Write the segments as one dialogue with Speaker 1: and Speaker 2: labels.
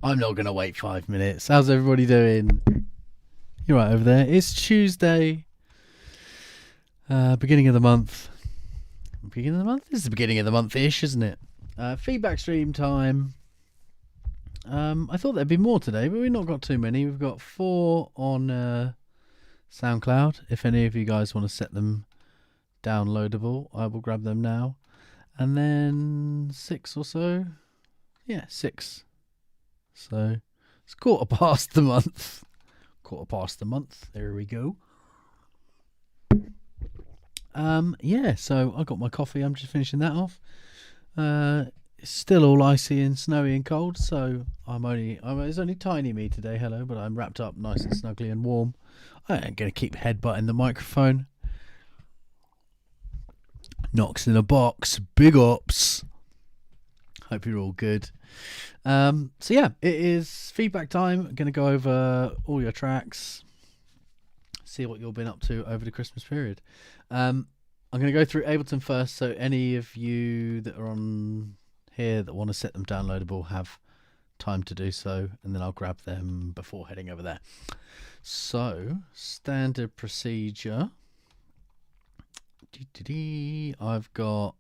Speaker 1: I'm not going to wait 5 minutes. How's everybody doing? You're right over there. It's Tuesday. Beginning of the month. Beginning of the month? This is the beginning of the month-ish, isn't it? Feedback stream time. I thought there'd be more today, but we've not got too many. We've got 4 on SoundCloud. If any of you guys want to set them downloadable, I will grab them now. And then 6 or so. Yeah, 6. So it's quarter past the month. There we go. Yeah, so I got my coffee. I'm just finishing that off. It's still all icy and snowy and cold, so it's only tiny me today, hello, but I'm wrapped up nice and snugly and warm. I ain't going to keep headbutting the microphone. Knocks in a box, big ups. Hope you're all good. So yeah, it is feedback time. I'm going to go over all your tracks, see what you've been up to over the Christmas period. I'm going to go through Ableton first, so any of you that are on here that want to set them downloadable have time to do so, and then I'll grab them before heading over there. So, standard procedure. I've got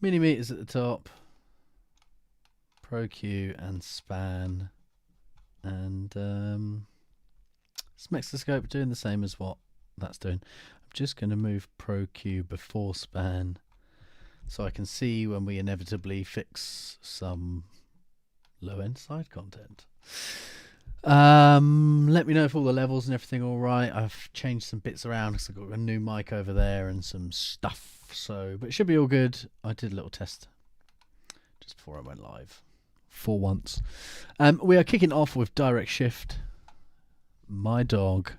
Speaker 1: mini meters at the top, Pro Q and span, and Smexoscope doing the same as what that's doing. I'm just going to move Pro Q before span so I can see when we inevitably fix some low end side content. Let me know if all the levels and everything all right. I've changed some bits around because I've got a new mic over there and some stuff, but it should be all good. I did a little test just before I went live for once. We are kicking off with direct shift. My dog.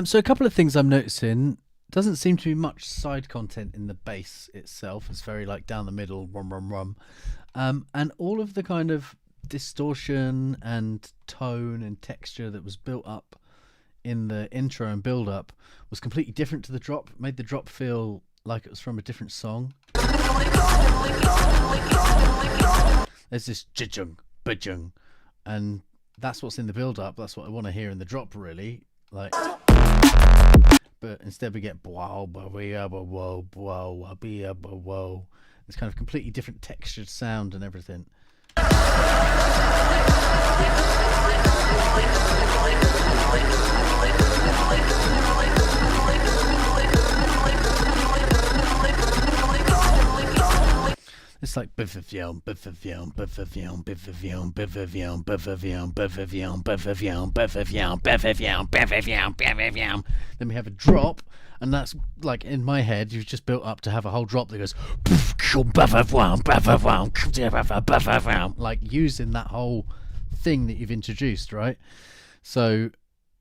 Speaker 1: So a couple of things I'm noticing. Doesn't seem to be much side content in the bass itself. It's very like down the middle, rum. And all of the kind of distortion and tone and texture that was built up in the intro and build up was completely different to the drop. It made the drop feel like it was from a different song. There's this jung, and that's what's in the build up. That's what I want to hear in the drop, really. Like, but instead we get it's kind of completely different textured sound and everything. It's like then we have a drop, and that's like in my head you've just built up to have a whole drop that goes like using that whole thing that you've introduced, right? So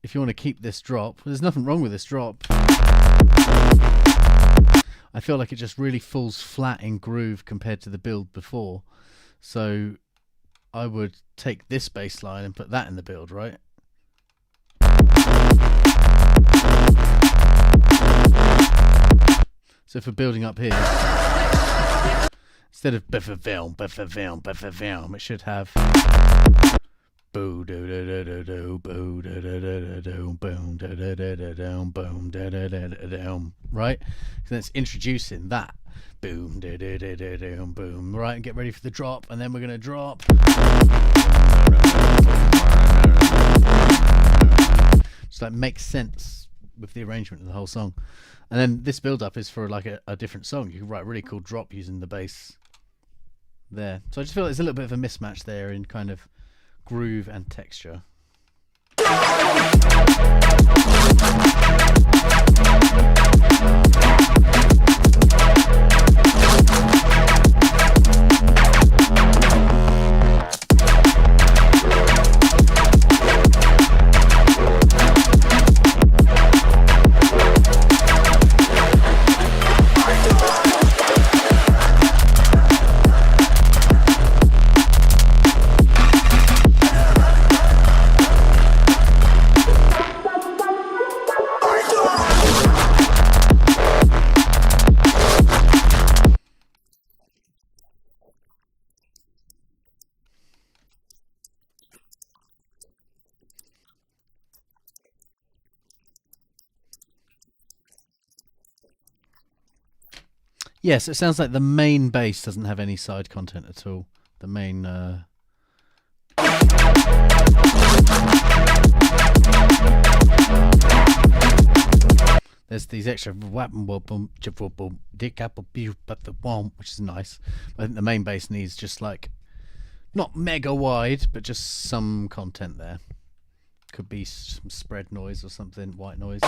Speaker 1: if you want to keep this drop, there's nothing wrong with this drop. I feel like it just really falls flat in groove compared to the build before. So I would take this bass line and put that in the build, right? So for building up here, instead of biff-a-film, biff-a-film, biff-a-film, it should have boo do do do do do boo do do do do boom do do do do do boom do do do do, right? So it's introducing that boom do do do do do boom, right? And get ready for the drop, and then we're gonna drop. Just like makes sense with the arrangement of the whole song. And then this build up is for like a different song. You can write a really cool drop using the bass there. So I just feel there's a little bit of a mismatch there in kind of groove and texture. Yes, it sounds like the main bass doesn't have any side content at all. The main there's these extra which is nice. I think the main bass needs just like not mega wide, but just some content there. Could be some spread noise or something, white noise.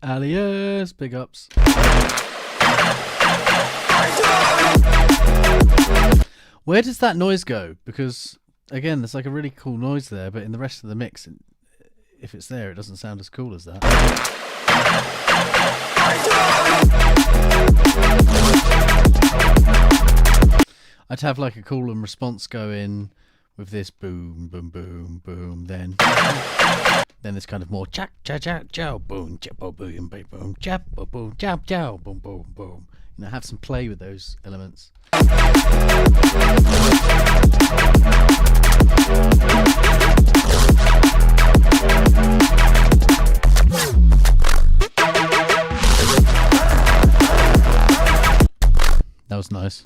Speaker 1: Alias, big ups. Where does that noise go? Because again, there's like a really cool noise there, but in the rest of the mix, if it's there, it doesn't sound as cool as that. I'd have like a call and response going with this boom, boom, boom, boom, then there's kind of more cha cha cha chow boom cha boom boom boom boom cha boom chow chow boom boom boom. You know, have some play with those elements. That was nice.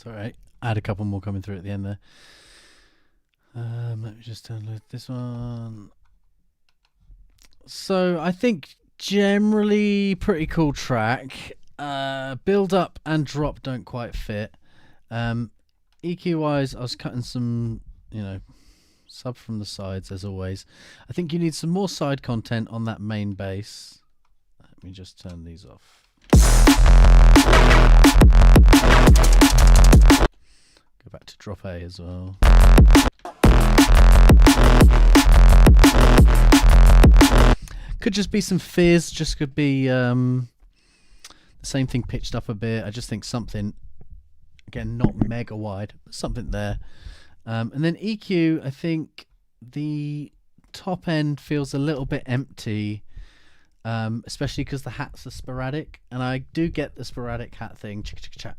Speaker 1: It's alright. I had a couple more coming through at the end there. Let me just download this one. So I think generally pretty cool track. Build up and drop don't quite fit. EQ wise, I was cutting some, sub from the sides as always. I think you need some more side content on that main bass. Let me just turn these off. Go back to drop A as well. Could just be some fizz, just could be the same thing pitched up a bit. I just think something, again, not mega wide, but something there. And then EQ, I think the top end feels a little bit empty, especially because the hats are sporadic. And I do get the sporadic hat thing,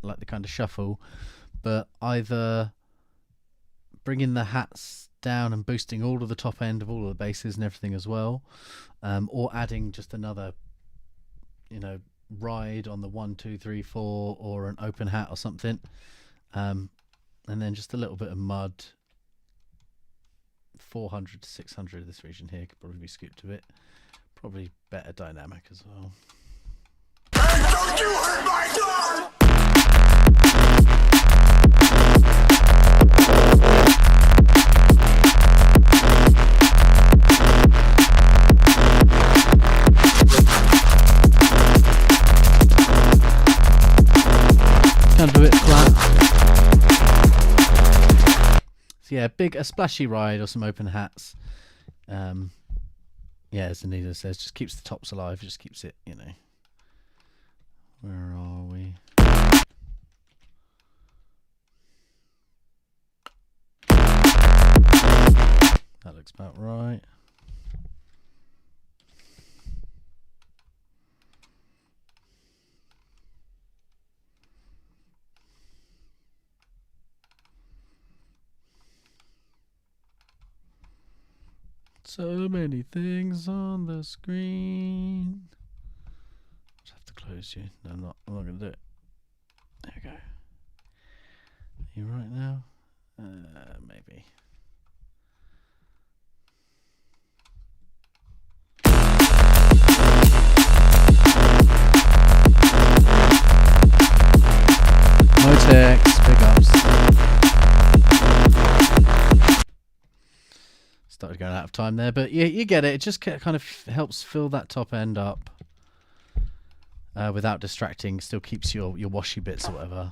Speaker 1: like the kind of shuffle, but either bringing the hats down and boosting all of the top end of all of the basses and everything as well, or adding just another, ride on the 1, 2, 3, 4, or an open hat or something, and then just a little bit of mud. 400 to 600 of this region here could probably be scooped a bit. Probably better dynamic as well.
Speaker 2: Hey, don't you hurt my dog!
Speaker 1: Kind of a bit flat. So yeah, a splashy ride or some open hats. Yeah, as Anita says, just keeps the tops alive, just keeps it, Where are we? That looks about right. So many things on the screen. Just have to close you. No, I'm not going to do it. There we go. Are you right now? Maybe. Motex, big ups. Started going out of time there, but yeah, you get it. It just kind of helps fill that top end up without distracting. Still keeps your washy bits or whatever.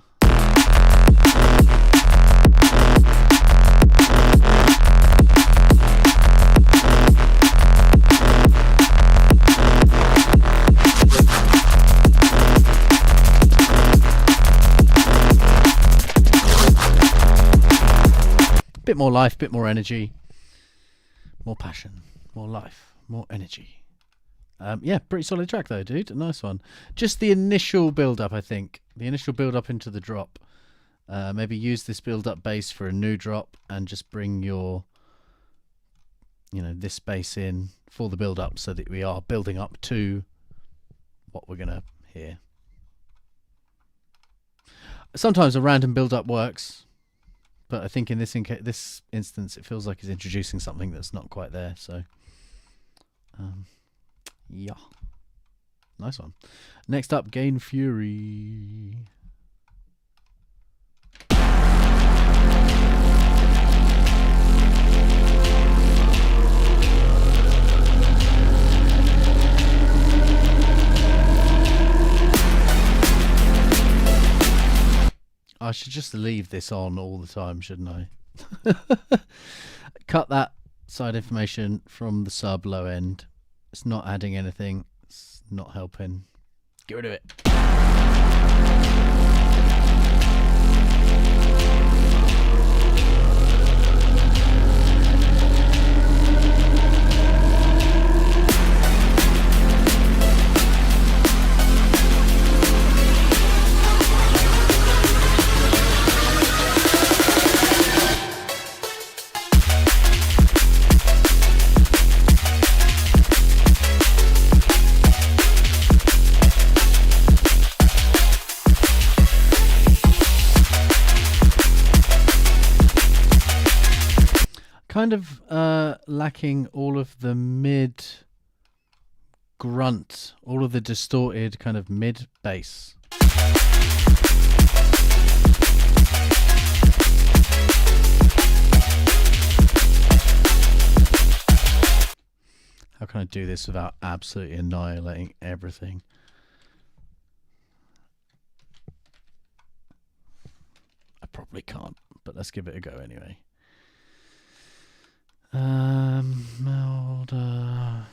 Speaker 1: Bit more life, bit more energy. More passion, more life, more energy. Yeah, pretty solid track though, dude. A nice one. Just the initial build-up, I think. The initial build-up into the drop. Maybe use this build-up bass for a new drop and just bring your, this bass in for the build-up so that we are building up to what we're going to hear. Sometimes a random build-up works. But I think in this instance, it feels like he's introducing something that's not quite there. So, yeah. Nice one. Next up, Gain Fury. I should just leave this on all the time, shouldn't I? Cut that side information from the sub low end. It's not adding anything. It's not helping. Get rid of it. kind of lacking all of the mid grunt, all of the distorted kind of mid bass. How can I do this without absolutely annihilating everything? I probably can't, but let's give it a go anyway. Melda.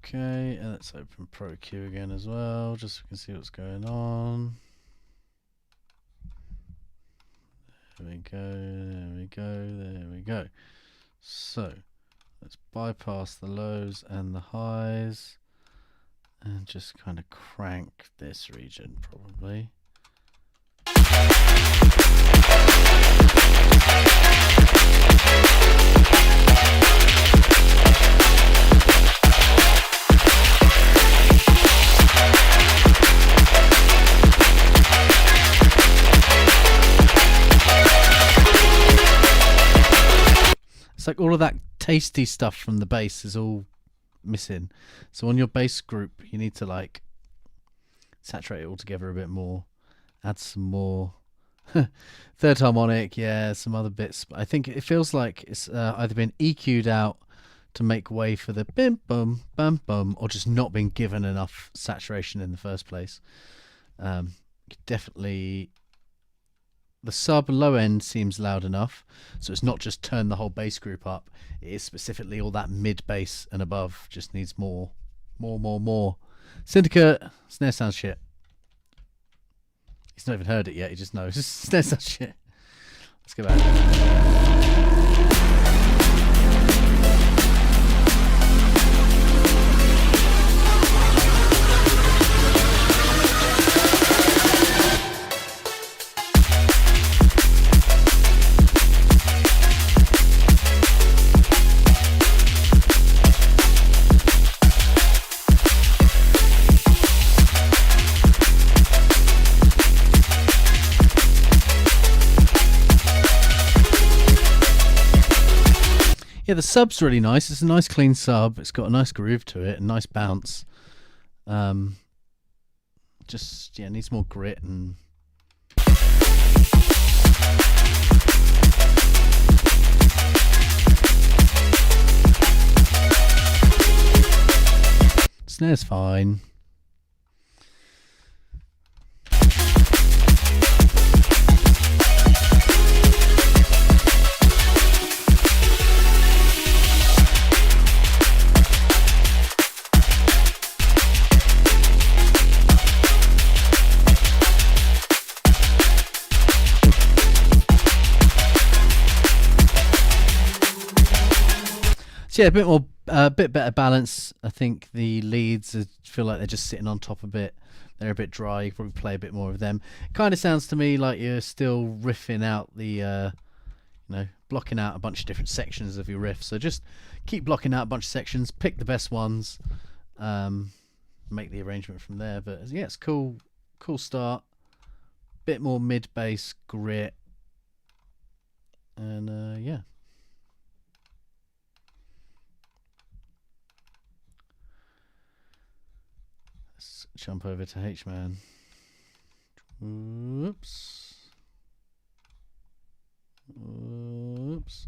Speaker 1: Okay, and let's open Pro Q again as well, just so we can see what's going on. There we go, there we go, there we go. So, let's bypass the lows and the highs and just kind of crank this region probably. It's like all of that tasty stuff from the bass is all missing. So on your bass group, you need to like saturate it all together a bit more. Add some more third harmonic, yeah, some other bits. I think it feels like it's either been EQ'd out to make way for the bim bum bum bum, or just not been given enough saturation in the first place. Definitely. The sub low end seems loud enough, so it's not just turn the whole bass group up. It is specifically all that mid bass and above just needs more. Syndicate, snare sounds shit. He's not even heard it yet, he just knows. Snare sounds shit. Let's go back. Yeah, the sub's really nice. It's a nice clean sub. It's got a nice groove to it, a nice bounce. Just needs more grit and snare's fine. So yeah, a bit better balance. I think the leads feel like they're just sitting on top a bit. They're a bit dry. You probably play a bit more of them. Kind of sounds to me like you're still riffing out the, blocking out a bunch of different sections of your riff. So just keep blocking out a bunch of sections. Pick the best ones. Make the arrangement from there. But yeah, it's cool start. Bit more mid bass grit. And yeah. Let's jump over to H-Man. Oops. Oops.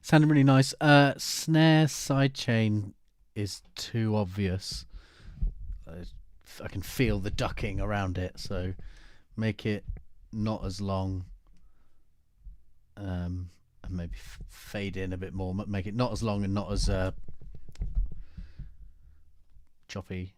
Speaker 1: Sounded really nice. Snare sidechain is too obvious. I can feel the ducking around it. So make it not as long, and maybe fade in a bit more. Make it not as long and not as choppy.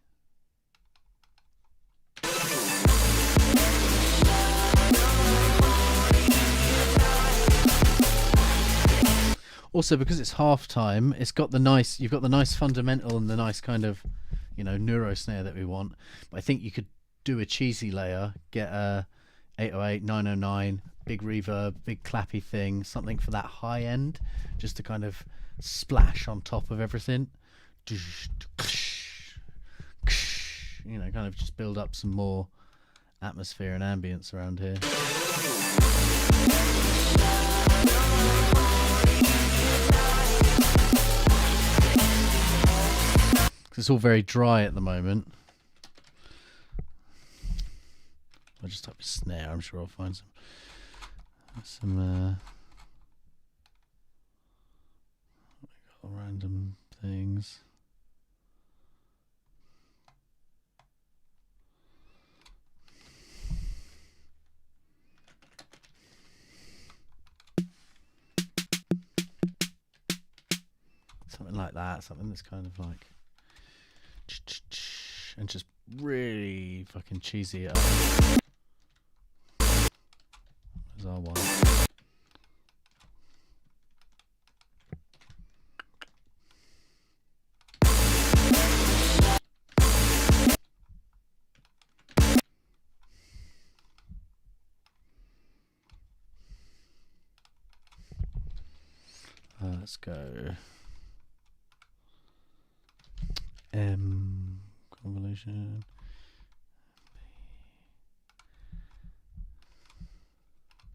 Speaker 1: Also, because it's half time, it's got the nice. You've got the nice fundamental and the nice kind of, neuro snare that we want. But I think you could do a cheesy layer, get a 808, 909, big reverb, big clappy thing, something for that high end, just to kind of splash on top of everything. Kind of just build up some more atmosphere and ambience around here. It's all very dry at the moment. I'll just type a snare. I'm sure I'll find some random things. Something like that. Something that's kind of like, and just really fucking cheesy it up. There's our one. Let's go. Convolution.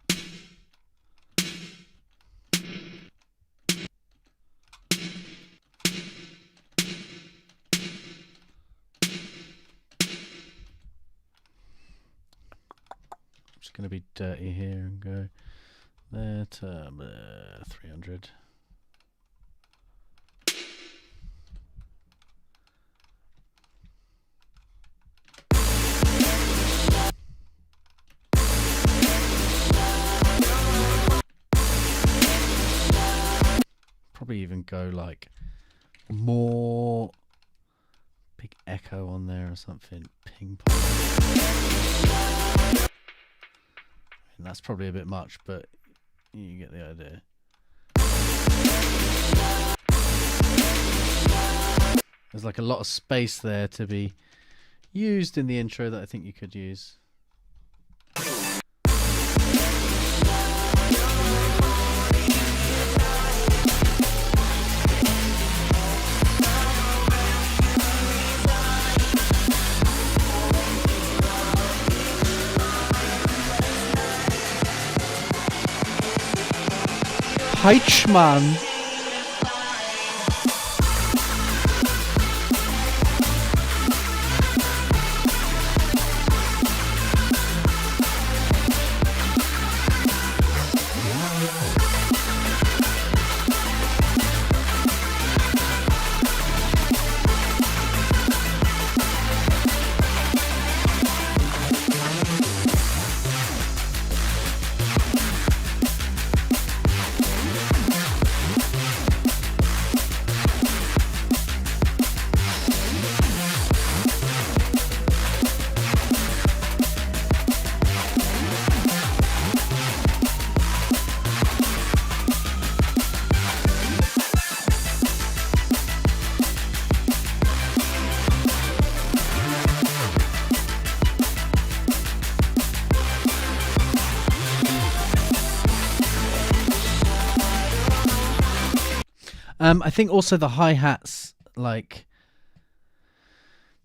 Speaker 1: I'm just going to be dirty here and go there to 300. Probably even go like more big echo on there or something. Ping pong. And that's probably a bit much, but you get the idea. There's like a lot of space there to be used in the intro that I think you could use. Heichmann. I think also the hi-hats, like,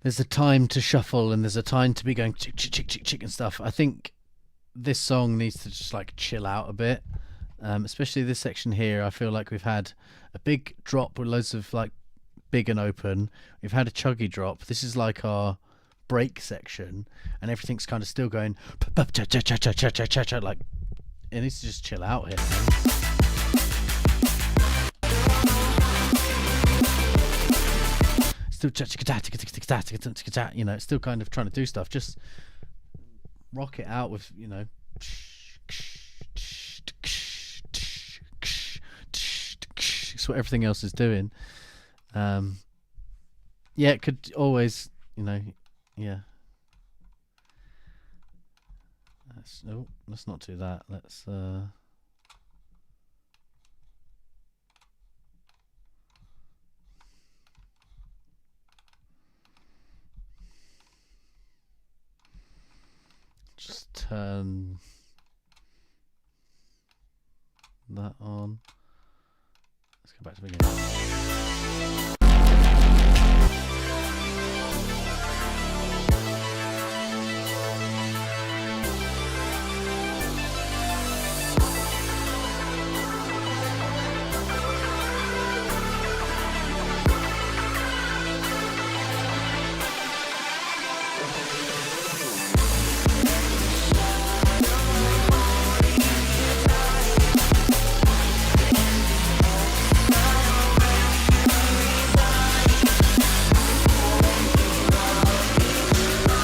Speaker 1: there's a time to shuffle and there's a time to be going chick, chick, chick, chick, chick and stuff. I think this song needs to just, like, chill out a bit, especially this section here. I feel like we've had a big drop with loads of, like, big and open. We've had a chuggy drop. This is, like, our break section, and everything's kind of still going, like, it needs to just chill out here, man. still you know, it's still kind of trying to do stuff. Just rock it out with, you know, it's what everything else is doing. Yeah, it could always, you know, yeah. Let's not do that. Let's just turn that on. Let's go back to the beginning.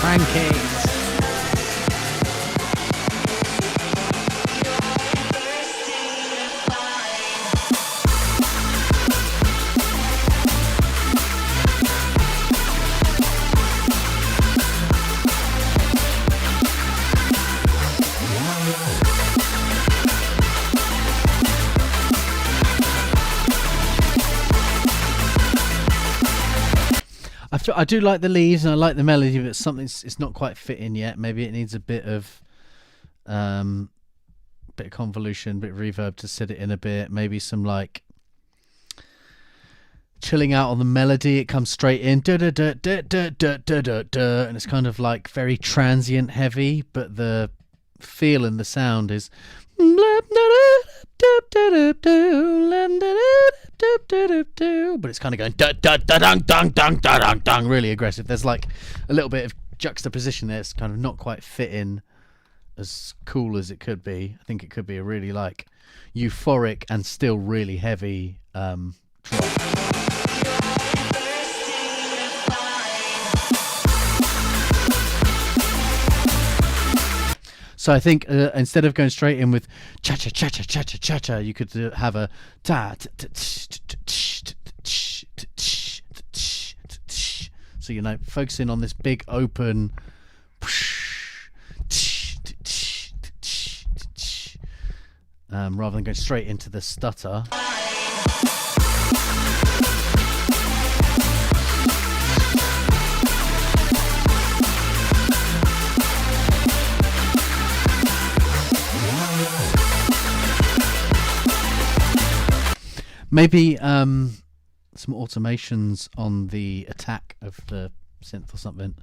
Speaker 1: Pancakes. I do like the leaves and I like the melody, but it's not quite fitting yet. Maybe it needs a bit of convolution, bit of reverb to sit it in a bit. Maybe some like chilling out on the melody. It comes straight in, and it's kind of like very transient heavy, but the feel and the sound is. But it's kind of going really aggressive. There's like a little bit of juxtaposition there. It's kind of not quite fitting as cool as it could be. I think it could be a really like euphoric and still really heavy drop. So I think instead of going straight in with cha cha cha cha cha cha cha cha, you could have a ta. So you know, focusing on this big open, rather than going straight into the stutter. Maybe some automations on the attack of the synth or something.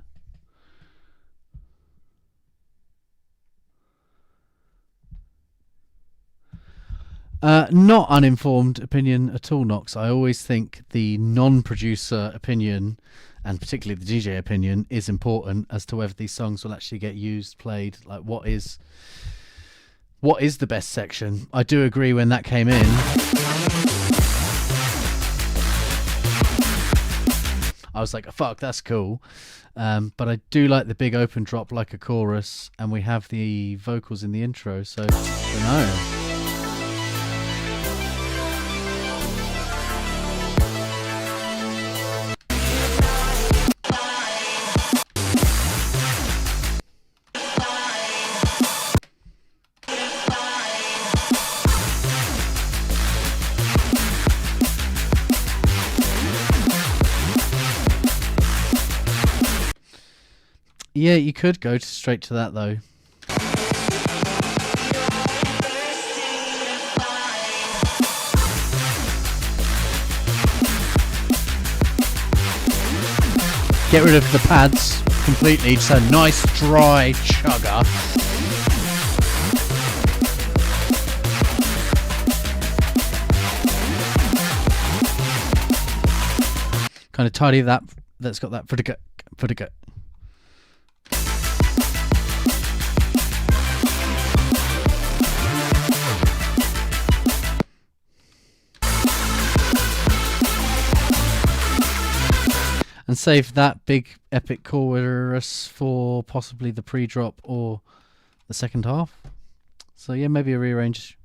Speaker 1: Not uninformed opinion at all, Knox. I always think the non-producer opinion, and particularly the DJ opinion, is important as to whether these songs will actually get used, played. Like, what is the best section? I do agree when that came in. I was like, fuck, that's cool. But I do like the big open drop like a chorus, and we have the vocals in the intro, so I don't know. Yeah, you could go straight to that though. Get rid of the pads completely, just a nice dry chugger. Kind of tidy that's got that pretty good. And and save that big epic chorus for possibly the pre-drop or the second half. So yeah, maybe a rearrange.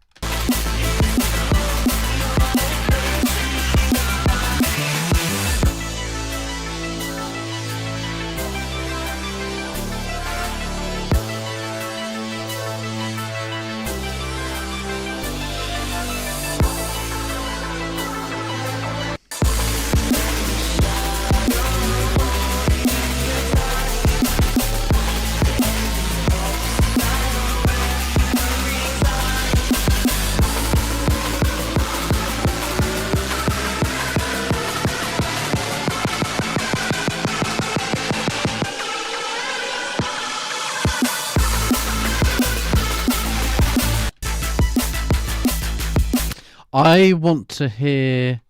Speaker 1: I want to hear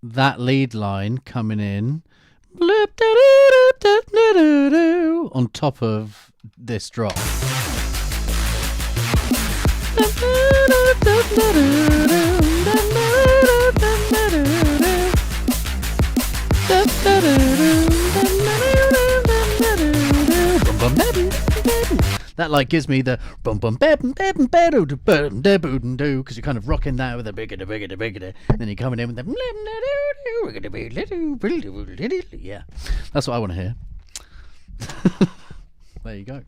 Speaker 1: that lead line coming in on top of this drop. That like gives me the bum bum bum because you're kind of rocking that with a bigger, and then you're coming in with the yeah. That's what I want to hear. There you go.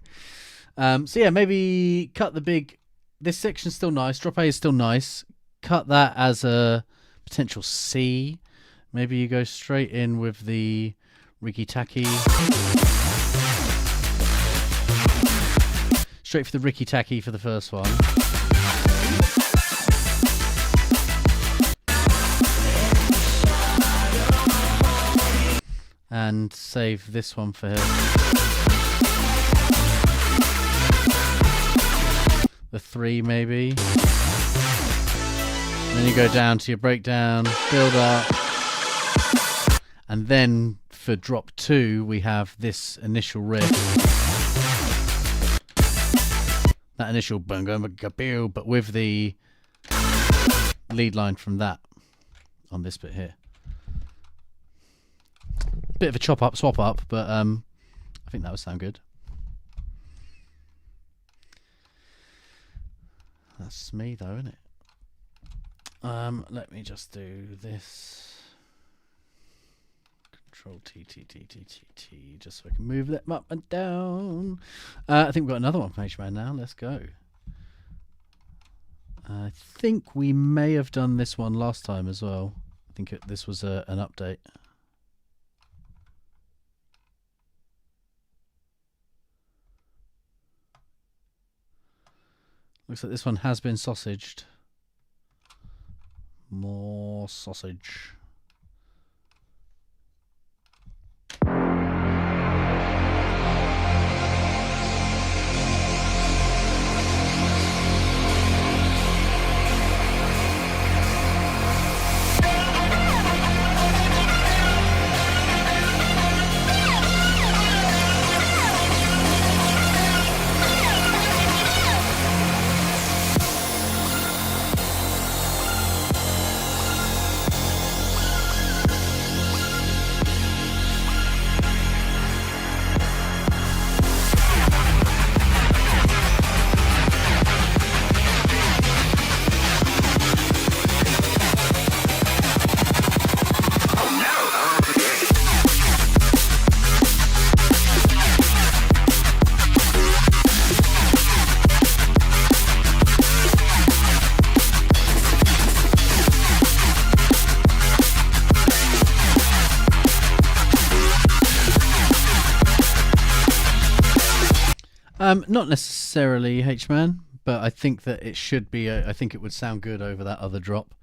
Speaker 1: So yeah, maybe cut the big. This section's still nice. Drop A is still nice. Cut that as a potential C. Maybe you go straight in with the Ricky Tacky. Straight for the Ricky Tacky for the first one. And save this one for him. The 3 maybe. And then you go down to your breakdown, build up. And then for drop 2 we have this initial riff. That initial but with the lead line from that on this bit here. Bit of a chop up, swap up, but I think that would sound good. That's me though, isn't it? Let me just do this. Control T, just so I can move them up and down. I think we've got another one from H-Man now. Let's go. I think we may have done this one last time as well. I think this was an update. Looks like this one has been sausaged. More sausage. Not necessarily H-Man, but I think that it should be. I think it would sound good over that other drop.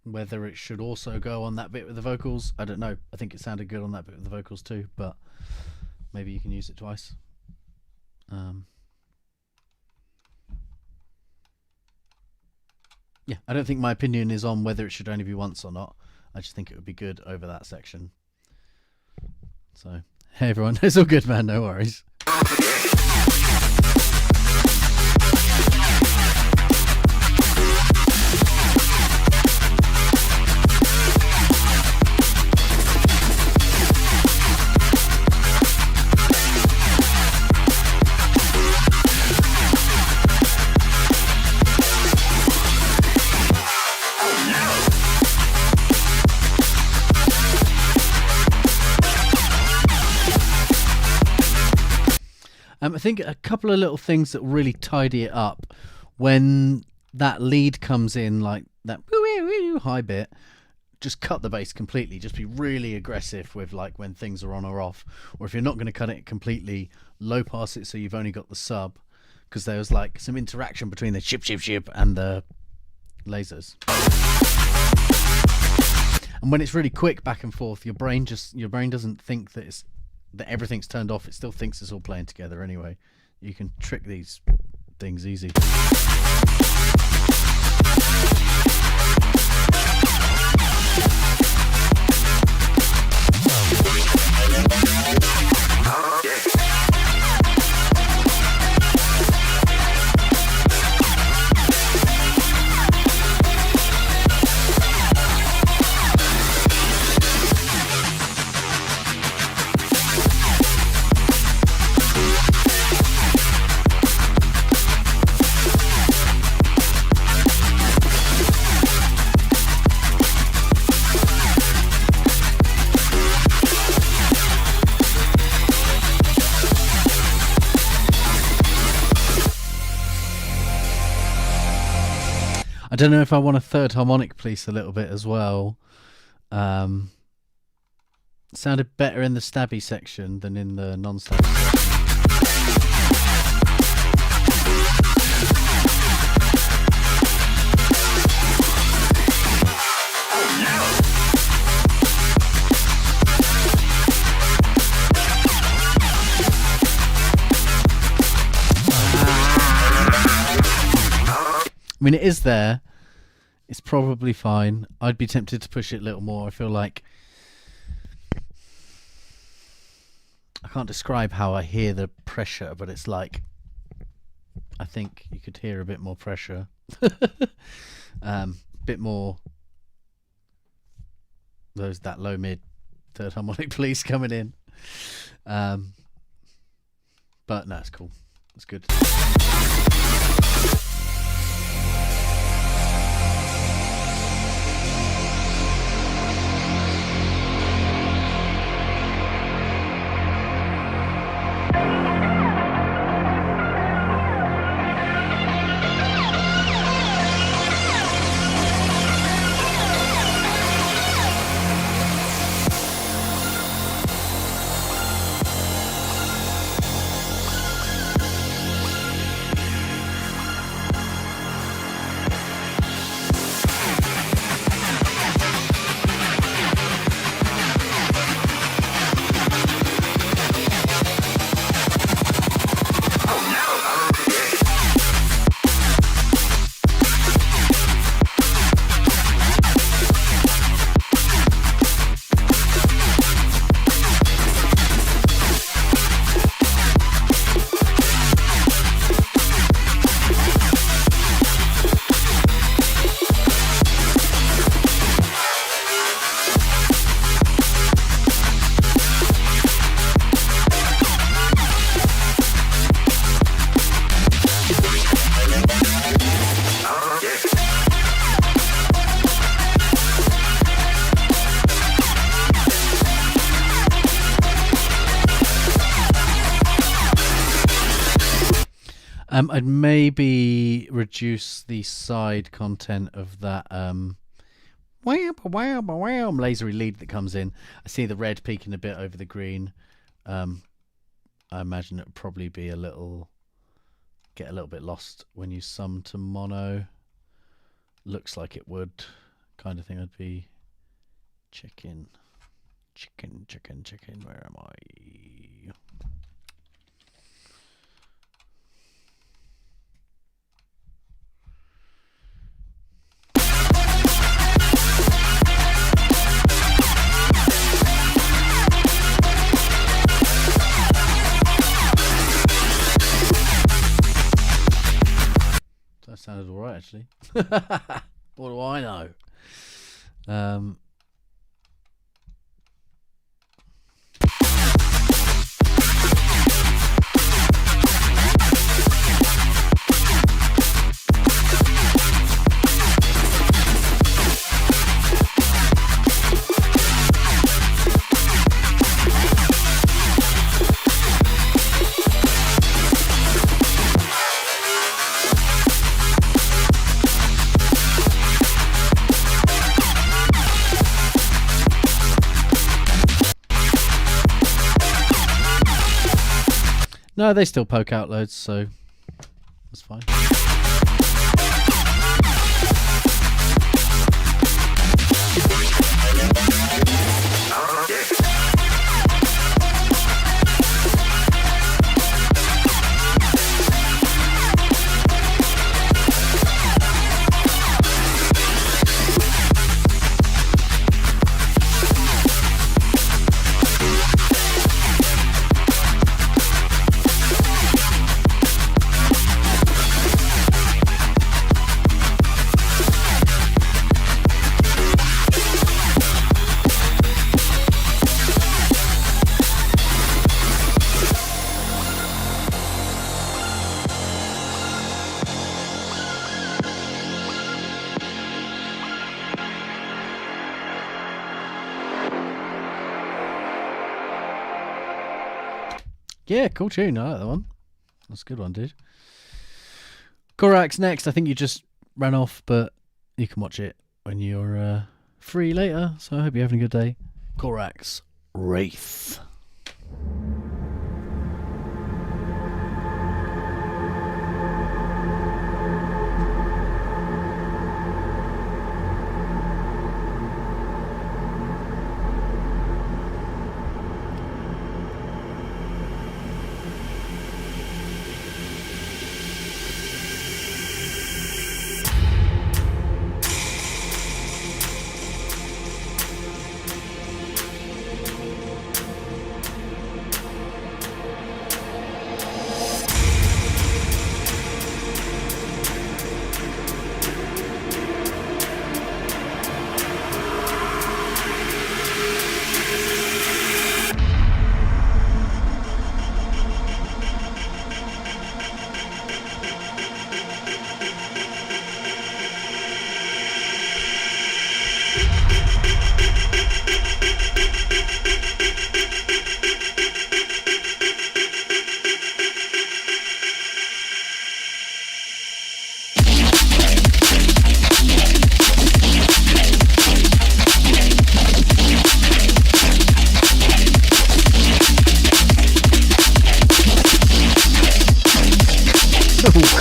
Speaker 1: Whether it should also go on that bit with the vocals, I don't know. I think it sounded good on that bit with the vocals too, but maybe you can use it twice. Yeah, I don't think my opinion is on whether it should only be once or not. I just think it would be good over that section. So, hey everyone, it's all good, man, no worries. I think a couple of little things that really tidy it up when that lead comes in, like that high bit. Just cut the bass completely. Just be really aggressive with like when things are on or off, or if you're not going to cut it completely, low pass it so you've only got the sub, because there was like some interaction between the ship and the lasers. And when it's really quick back and forth, your brain doesn't think that everything's turned off. It still thinks it's all playing together anyway. You can trick these things easy. I don't know if I want a third harmonic piece a little bit as well. Sounded better in the stabby section than in the non-stabby section. I mean, it is there. It's probably fine. I'd be tempted to push it a little more. I feel like I can't describe how I hear the pressure, but it's like I think you could hear a bit more pressure. Bit more that low mid third harmonic please coming in. But no, it's cool. It's good. I'd maybe reduce the side content of that lasery lead that comes in. I see the red peaking a bit over the green. I imagine it would probably be get a little bit lost when you sum to mono. Looks like it would. Kind of thing I'd be chicken. Where am I? That sounded alright actually. What do I know? No, they still poke out loads, so that's fine. Yeah, cool tune. I like that one. That's a good one, dude. Korak's next. I think you just ran off, but you can watch it when you're free later. So I hope you're having a good day. Korak's Wraith.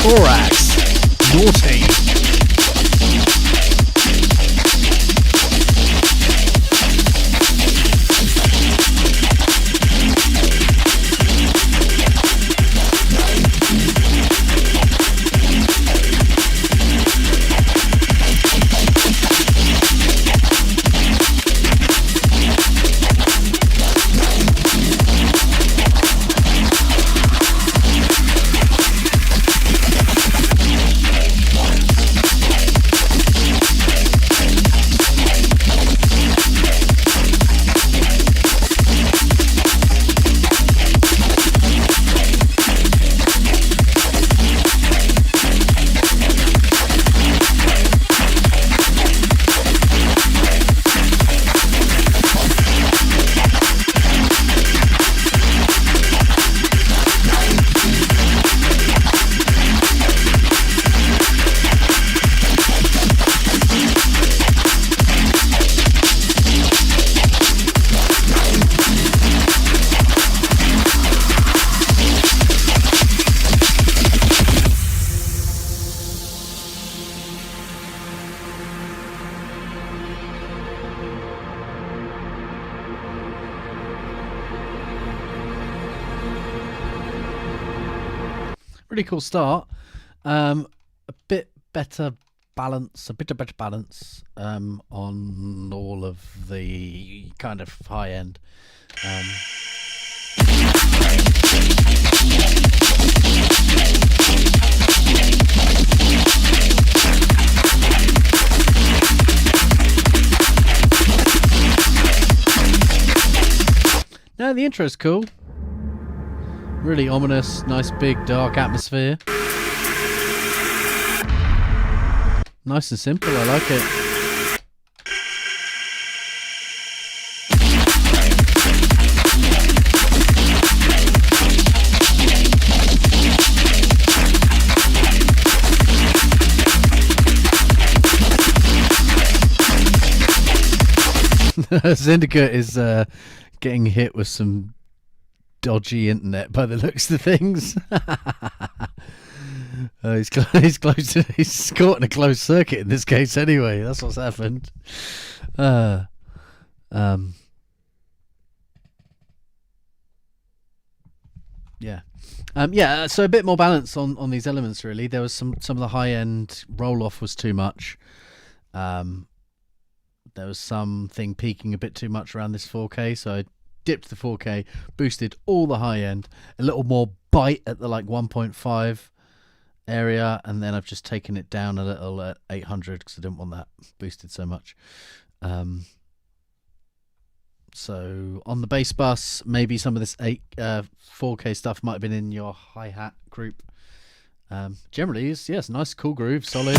Speaker 1: Korax. Naughty. Really cool start. A bit better balance on all of the kind of high end. No, the intro's cool. Really ominous, nice big dark atmosphere. Nice and simple, I like it. Syndicate is getting hit with some dodgy internet by the looks of things. He's close to, he's caught in a closed circuit in this case anyway. That's what's happened. Yeah. So a bit more balance on these elements really. There was some of the high end roll off was too much. There was something peaking a bit too much around this 4K, so I dipped the 4K, boosted all the high end, a little more bite at the like 1.5 area, and then I've just taken it down a little at 800 because I didn't want that boosted so much. So on the bass bus, maybe some of this 4K stuff might have been in your hi-hat group. Generally, it's nice, cool groove, solid.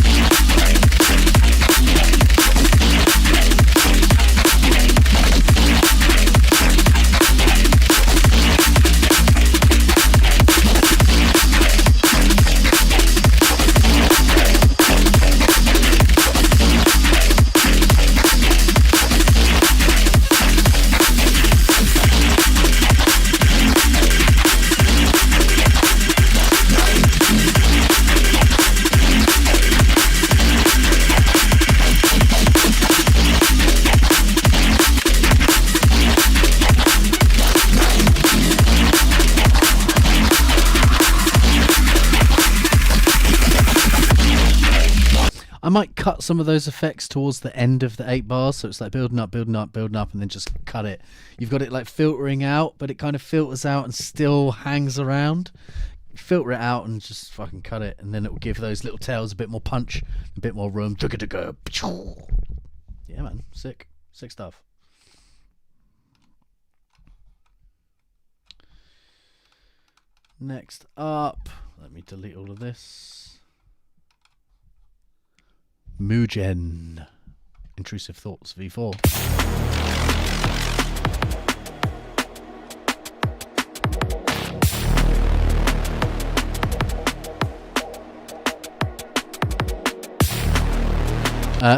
Speaker 1: I might cut some of those effects towards the end of the 8 bars, so it's like building up, and then just cut it. You've got it like filtering out, but it kind of filters out and still hangs around. Filter it out and just fucking cut it, and then it will give those little tails a bit more punch, a bit more room. Yeah, man, sick stuff. Next up, let me delete all of this. Mugen, Intrusive Thoughts V4.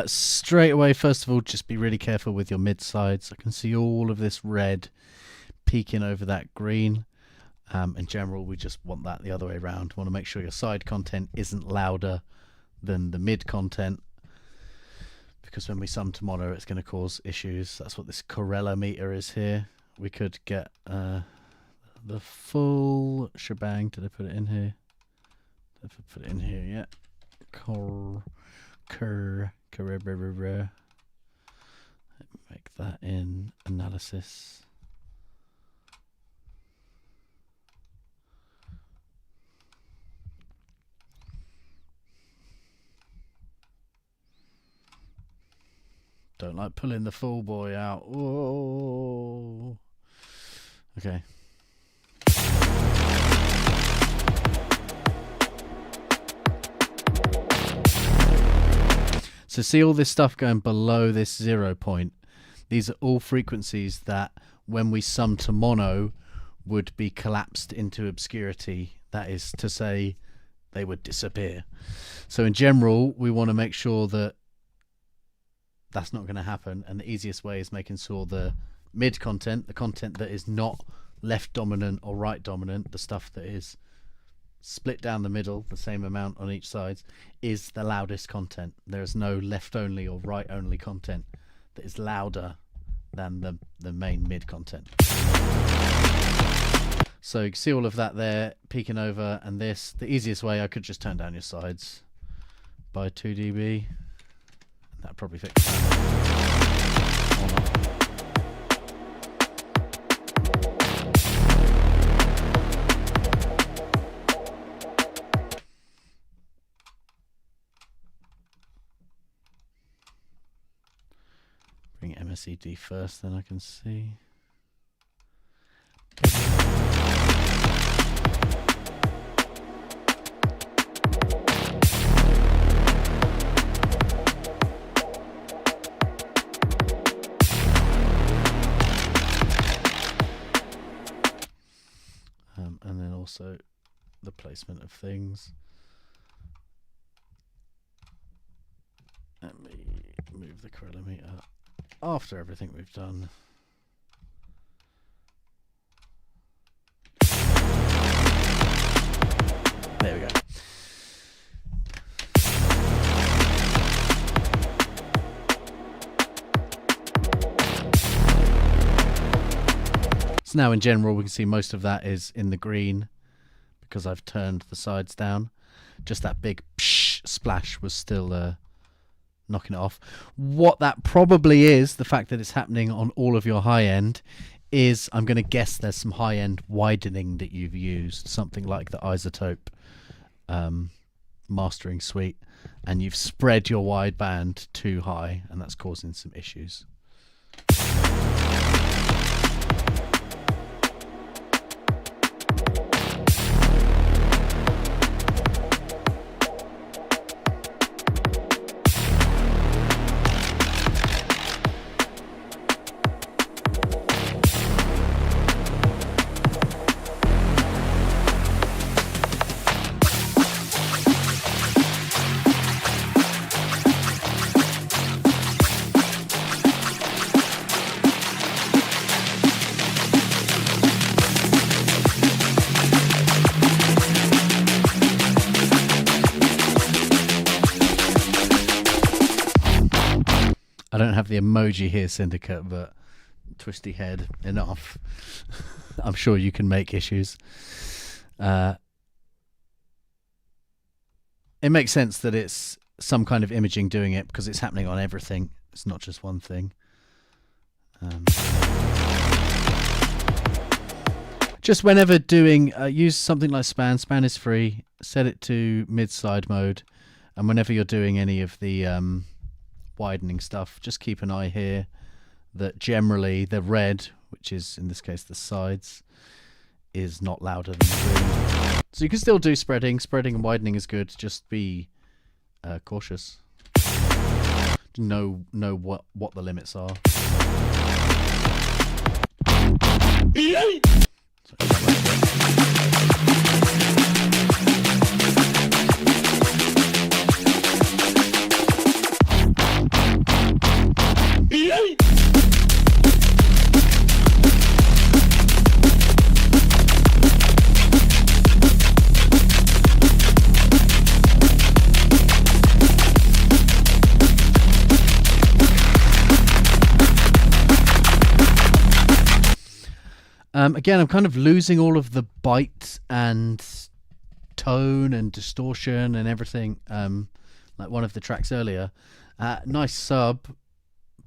Speaker 1: Straight away, first of all, just be really careful with your mid sides. I can see all of this red peeking over that green. In general, we just want that the other way around. Want to make sure your side content isn't louder than the mid content, because when we sum to mono it's going to cause issues. That's what this Corella meter is here. We could get the full shebang. Did I put it in here? Did I put it in here yet? Make that in analysis. Don't like pulling the full boy out. Whoa. Okay. So see all this stuff going below this 0 point. These are all frequencies that when we sum to mono would be collapsed into obscurity. That is to say, they would disappear. So in general, we want to make sure that that's not going to happen, and the easiest way is making sure the mid content, the content that is not left dominant or right dominant, the stuff that is split down the middle, the same amount on each side, is the loudest content. There is no left only or right only content that is louder than the main mid content. So you can see all of that there peeking over, and this, the easiest way, I could just turn down your sides by 2 dB. That probably fixes that. Or not. Bring MSED first, then I can see. And then also the placement of things. Let me move the correlameter after everything we've done. now in general we can see most of that is in the green because I've turned the sides down. Just that big psh splash was still knocking it off. What that probably is, the fact that it's happening on all of your high end, is I'm going to guess there's some high end widening that you've used, something like the Isotope mastering suite, and you've spread your wideband too high, and that's causing some issues. I don't have the emoji here, Syndicate, but twisty head enough. I'm sure you can make issues. It makes sense that it's some kind of imaging doing it because it's happening on everything. It's not just one thing. Just whenever doing, use something like Span. Span is free. Set it to mid-side mode. And whenever you're doing any of the widening stuff, just keep an eye here that generally the red, which is in this case the sides, is not louder than the green. So you can still do spreading and widening is good, just be cautious. Know what the limits are. Again, I'm kind of losing all of the bite and tone and distortion and everything, like one of the tracks earlier. Nice sub,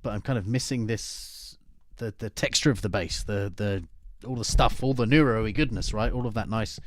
Speaker 1: but I'm kind of missing this, the texture of the bass, the all the stuff, all the neuro-y goodness, right? All of that nice.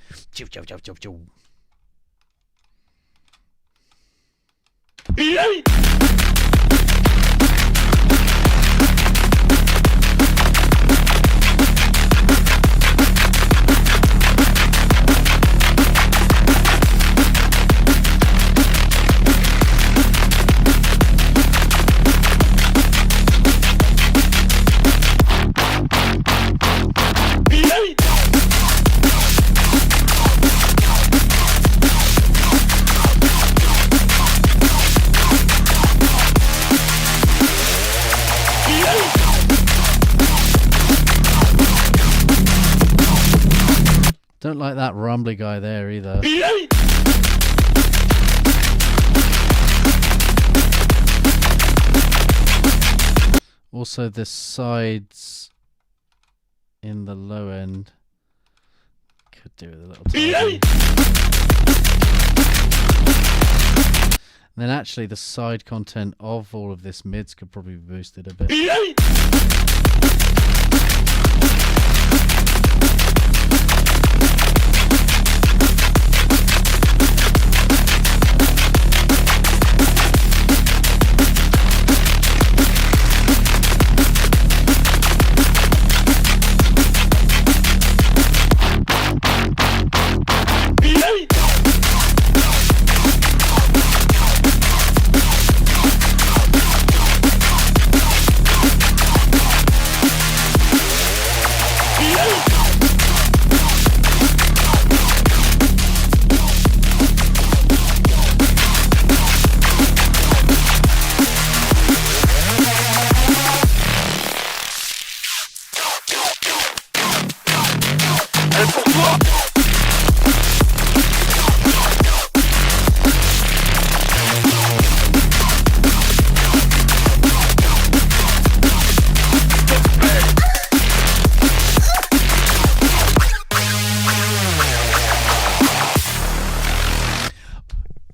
Speaker 1: Don't like that rumbly guy there either. Also the sides in the low end could do with a little tidy. And then actually the side content of all of this mids could probably be boosted a bit.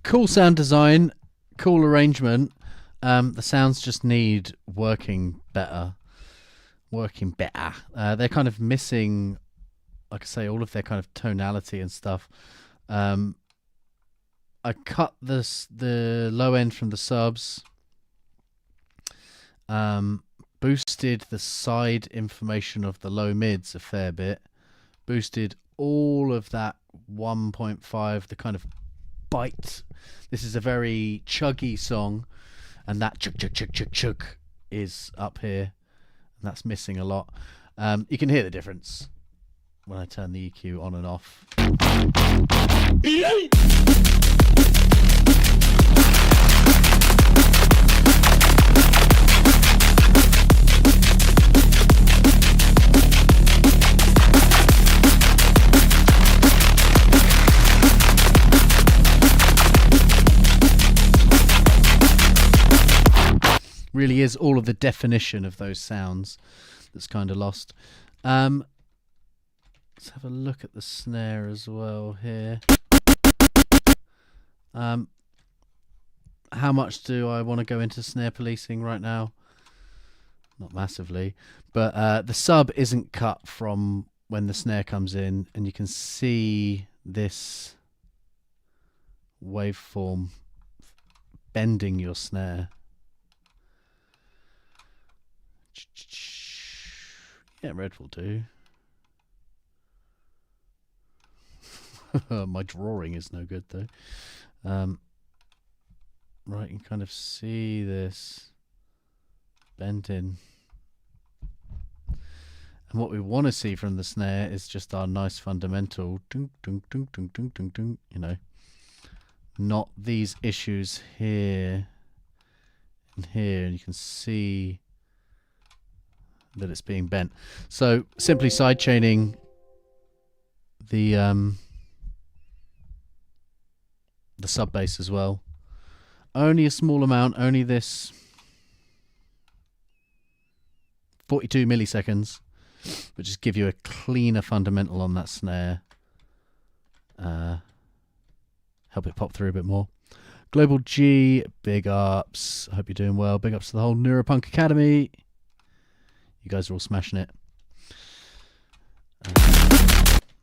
Speaker 1: cool sound design, cool arrangement. The sounds just need working better. They're kind of missing, like I say, all of their kind of tonality and stuff. I cut the low end from the subs. Boosted the side information of the low mids a fair bit. Boosted all of that 1.5, the kind of bite. This is a very chuggy song, and that chug chug chug chug chug is up here, and that's missing a lot. You can hear the difference when I turn the EQ on and off. Really is all of the definition of those sounds that's kind of lost. Let's have a look at the snare as well here. How much do I want to go into snare policing right now? Not massively, but the sub isn't cut from when the snare comes in, and you can see this waveform bending your snare. Yeah, red will do. My drawing is no good though. Right, you can kind of see this bending. And what we want to see from the snare is just our nice fundamental dunk, dunk, dunk, dunk, dunk, dunk, dunk, you know, not these issues here and here, and you can see that it's being bent. So simply sidechaining the sub bass as well. Only a small amount, only this 42 milliseconds, but just give you a cleaner fundamental on that snare. Help it pop through a bit more. Global G, big ups. I hope you're doing well. Big ups to the whole Neuropunk Academy. You guys are all smashing it.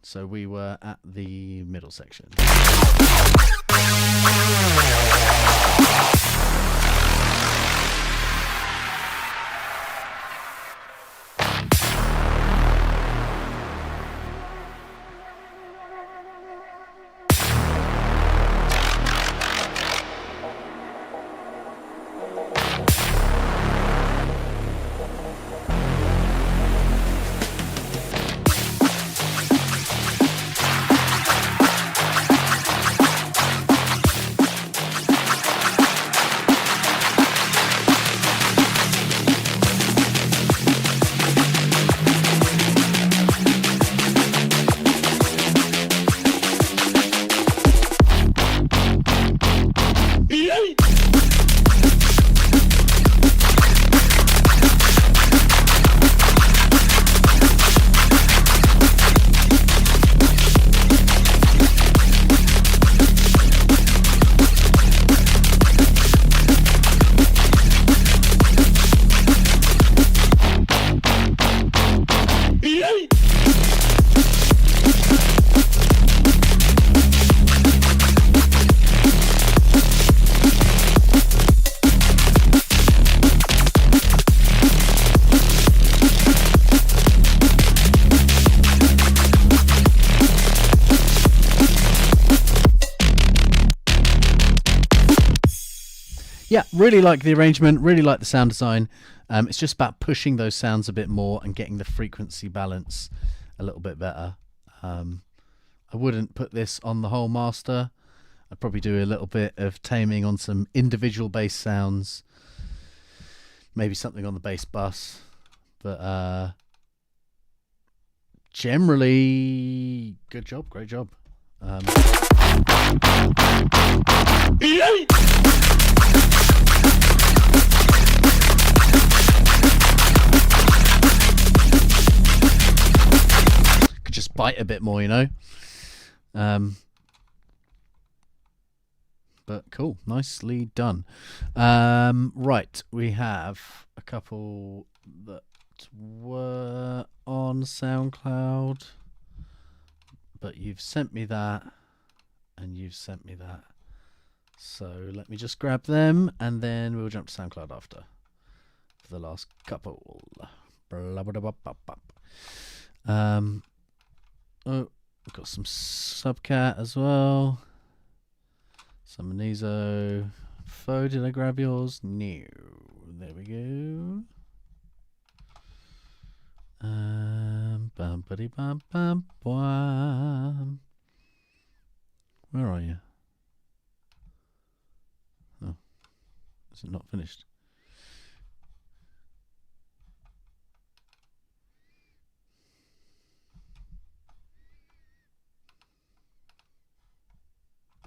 Speaker 1: So we were at the middle section. Yeah, really like the arrangement, really like the sound design. It's just about pushing those sounds a bit more and getting the frequency balance a little bit better. I wouldn't put this on the whole master. I'd probably do a little bit of taming on some individual bass sounds, maybe something on the bass bus, but generally, good job, great job. Could just bite a bit more, you know. But cool, nicely done. Right, we have a couple that were on SoundCloud, but you've sent me that, and you've sent me that. So let me just grab them, and then we'll jump to SoundCloud after for the last couple. Oh, we've got some Subcat as well. Some Nizo. Fo, did I grab yours? No. There we go. Bum buddy bum bum bum. Where are you? Oh, is it not finished?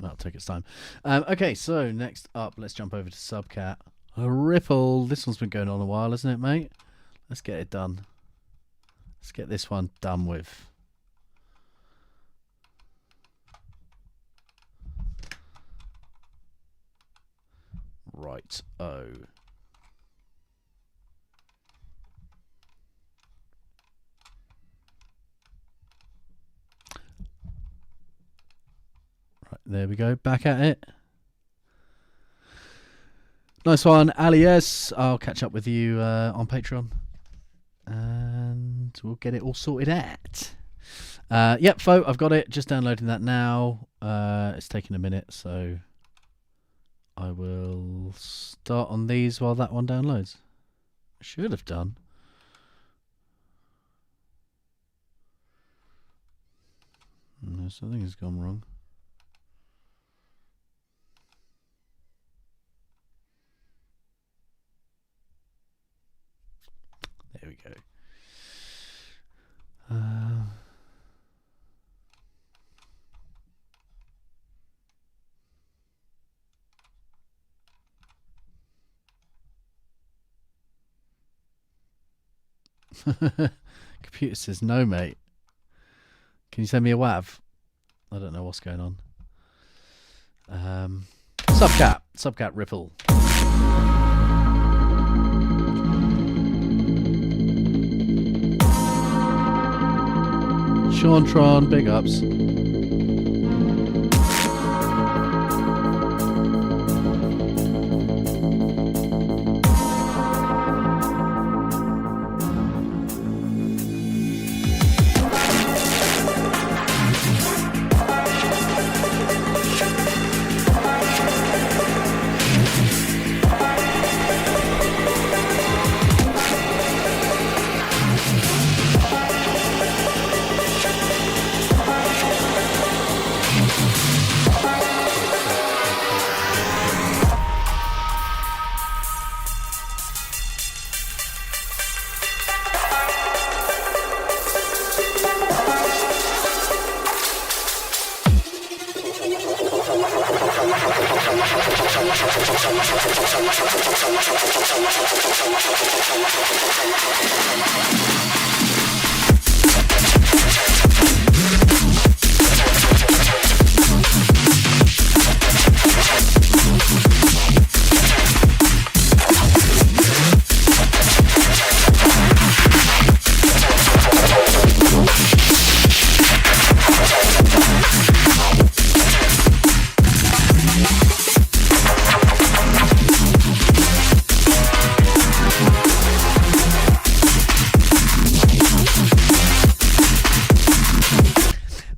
Speaker 1: That'll take its time. Okay, so next up, let's jump over to Subcat. Ripple. This one's been going on a while, hasn't it, mate? Let's get it done. Let's get this one done with. Right. Oh. Right, there we go. Back at it. Nice one, Alias. I'll catch up with you on Patreon. And we'll get it all sorted out. Yep, Fo, I've got it. Just downloading that now. It's taking a minute, so I will start on these while that one downloads. Should have done. No, something has gone wrong. There we go. Computer says no, mate. Can you send me a WAV? I don't know what's going on. Subcat Ripple. Sean Tron, big ups.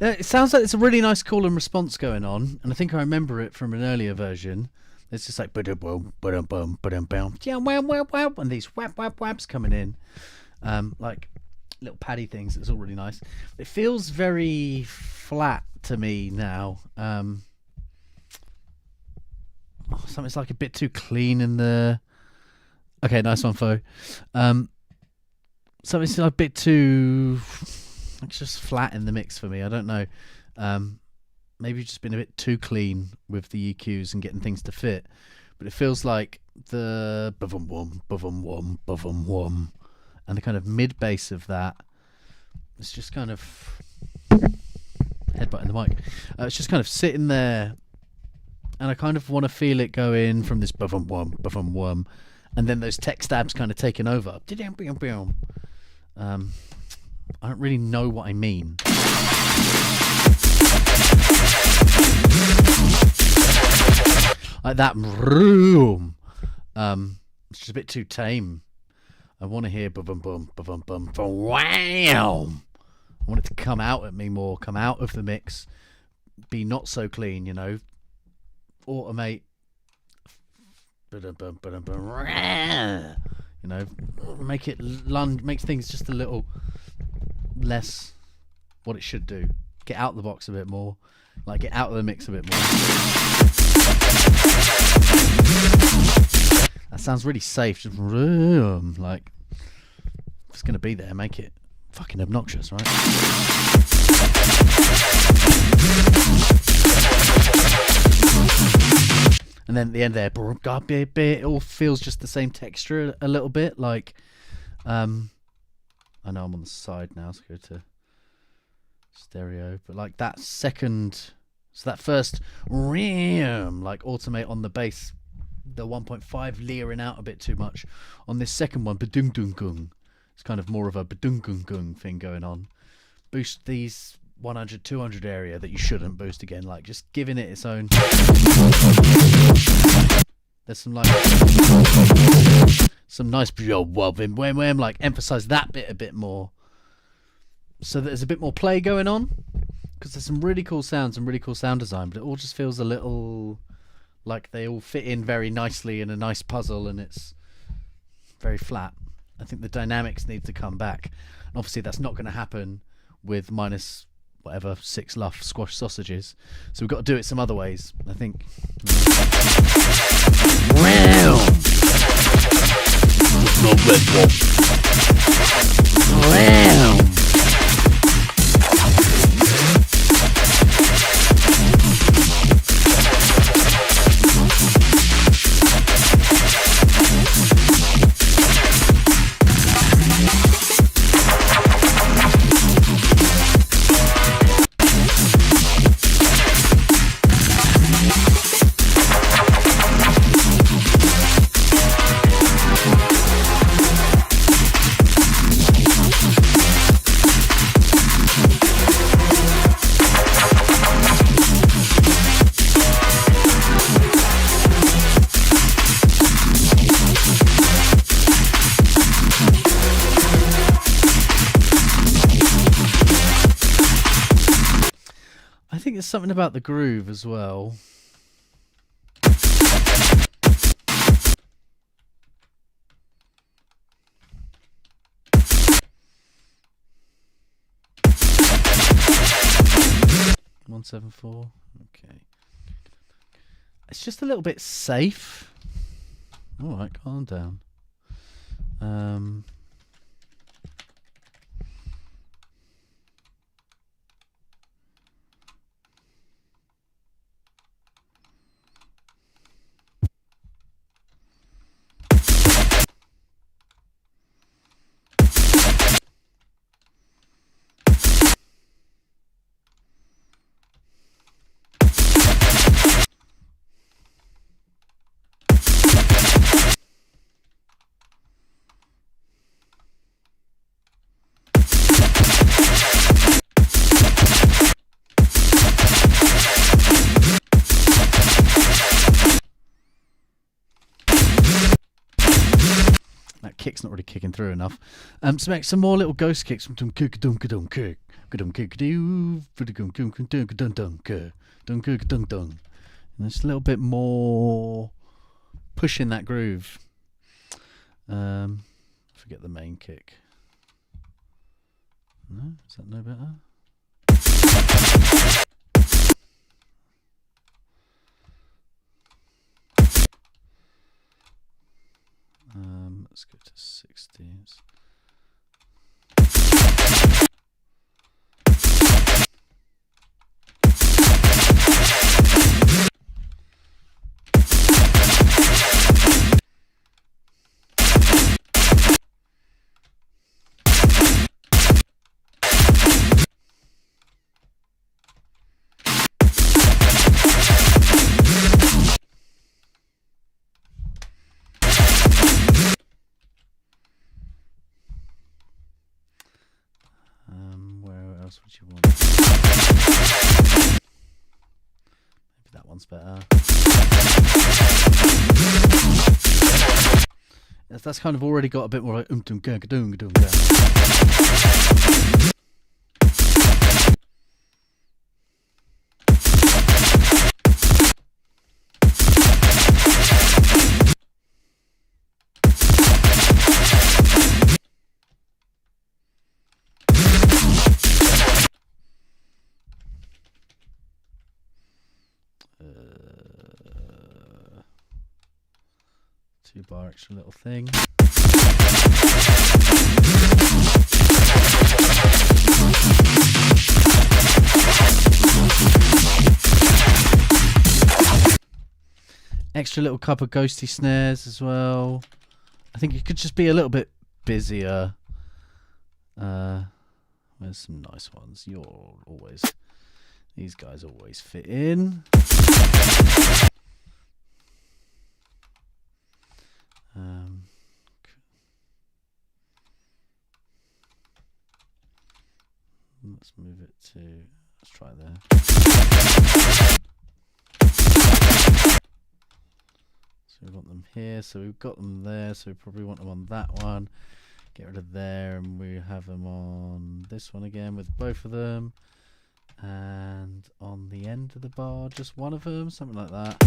Speaker 1: It sounds like it's a really nice call and response going on, and I think I remember it from an earlier version. It's just like ba-da-boom, ba-dum-bum, ba-dum-bum, yeah, whap, whap, whap, and these whap, whap, whaps coming in, like little paddy things. It's all really nice. It feels very flat to me now. Something's like a bit too clean in the. Okay, nice one, Fo. Something's like a bit too. It's just flat in the mix for me. I don't know. Maybe just been a bit too clean with the EQs and getting things to fit. But it feels like the bum wum, bum wum, bum wum, and the kind of mid bass of that. It's just kind of headbutting the mic. It's just kind of sitting there and I kind of want to feel it go in from this bum bum, and then those tech stabs kind of taking over. I don't really know what I mean. Like that room. It's just a bit too tame. I want to hear bum wow. I want it to come out at me more, come out of the mix, be not so clean, you know. Automate, you know, make it lunge, make things just a little less what it should do. Get out of the box a bit more, like get out of the mix a bit more. That sounds really safe. Just like if it's gonna be there, make it fucking obnoxious, right? And then at the end there, it all feels just the same texture a little bit. Like, I know I'm on the side now, so go to stereo. But like that second, so that first like automate on the bass, the 1.5 layering out a bit too much. On this second one, badung-dung-gung. It's kind of more of a badung-gung-gung thing going on. Boost these 100, 200 area that you shouldn't boost again, like just giving it its own. There's some like some nice wham, like emphasize that bit a bit more, so that there's a bit more play going on, because there's some really cool sounds and really cool sound design, but it all just feels a little like they all fit in very nicely in a nice puzzle, and it's very flat. I think the dynamics need to come back, and obviously that's not going to happen with minus whatever 6 luff squash sausages, so we've got to do it some other ways, I think. I think there's something about the groove as well. One 7/4. Okay. It's just a little bit safe. All right, calm down. Kick's not really kicking through enough. So make some more little ghost kicks from and just a little bit more pushing that groove. Forget the main kick. No, is that no better? Let's go to 60s. else would you want? Maybe that one's better. Yes, that's kind of already got a bit more like two-bar extra little thing. Extra little couple of ghosty snares as well. I think it could just be a little bit busier. There's some nice ones. These guys always fit in. Let's move it to, let's try there. So we want them here, so we've got them there, so we probably want them on that one. Get rid of there, and we have them on this one again with both of them. And on the end of the bar, just one of them, something like that.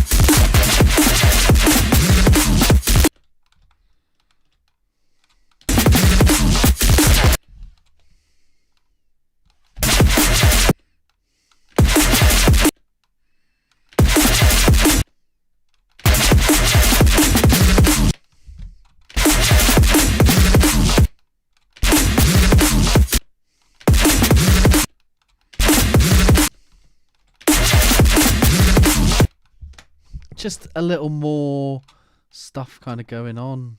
Speaker 1: Just a little more stuff kind of going on.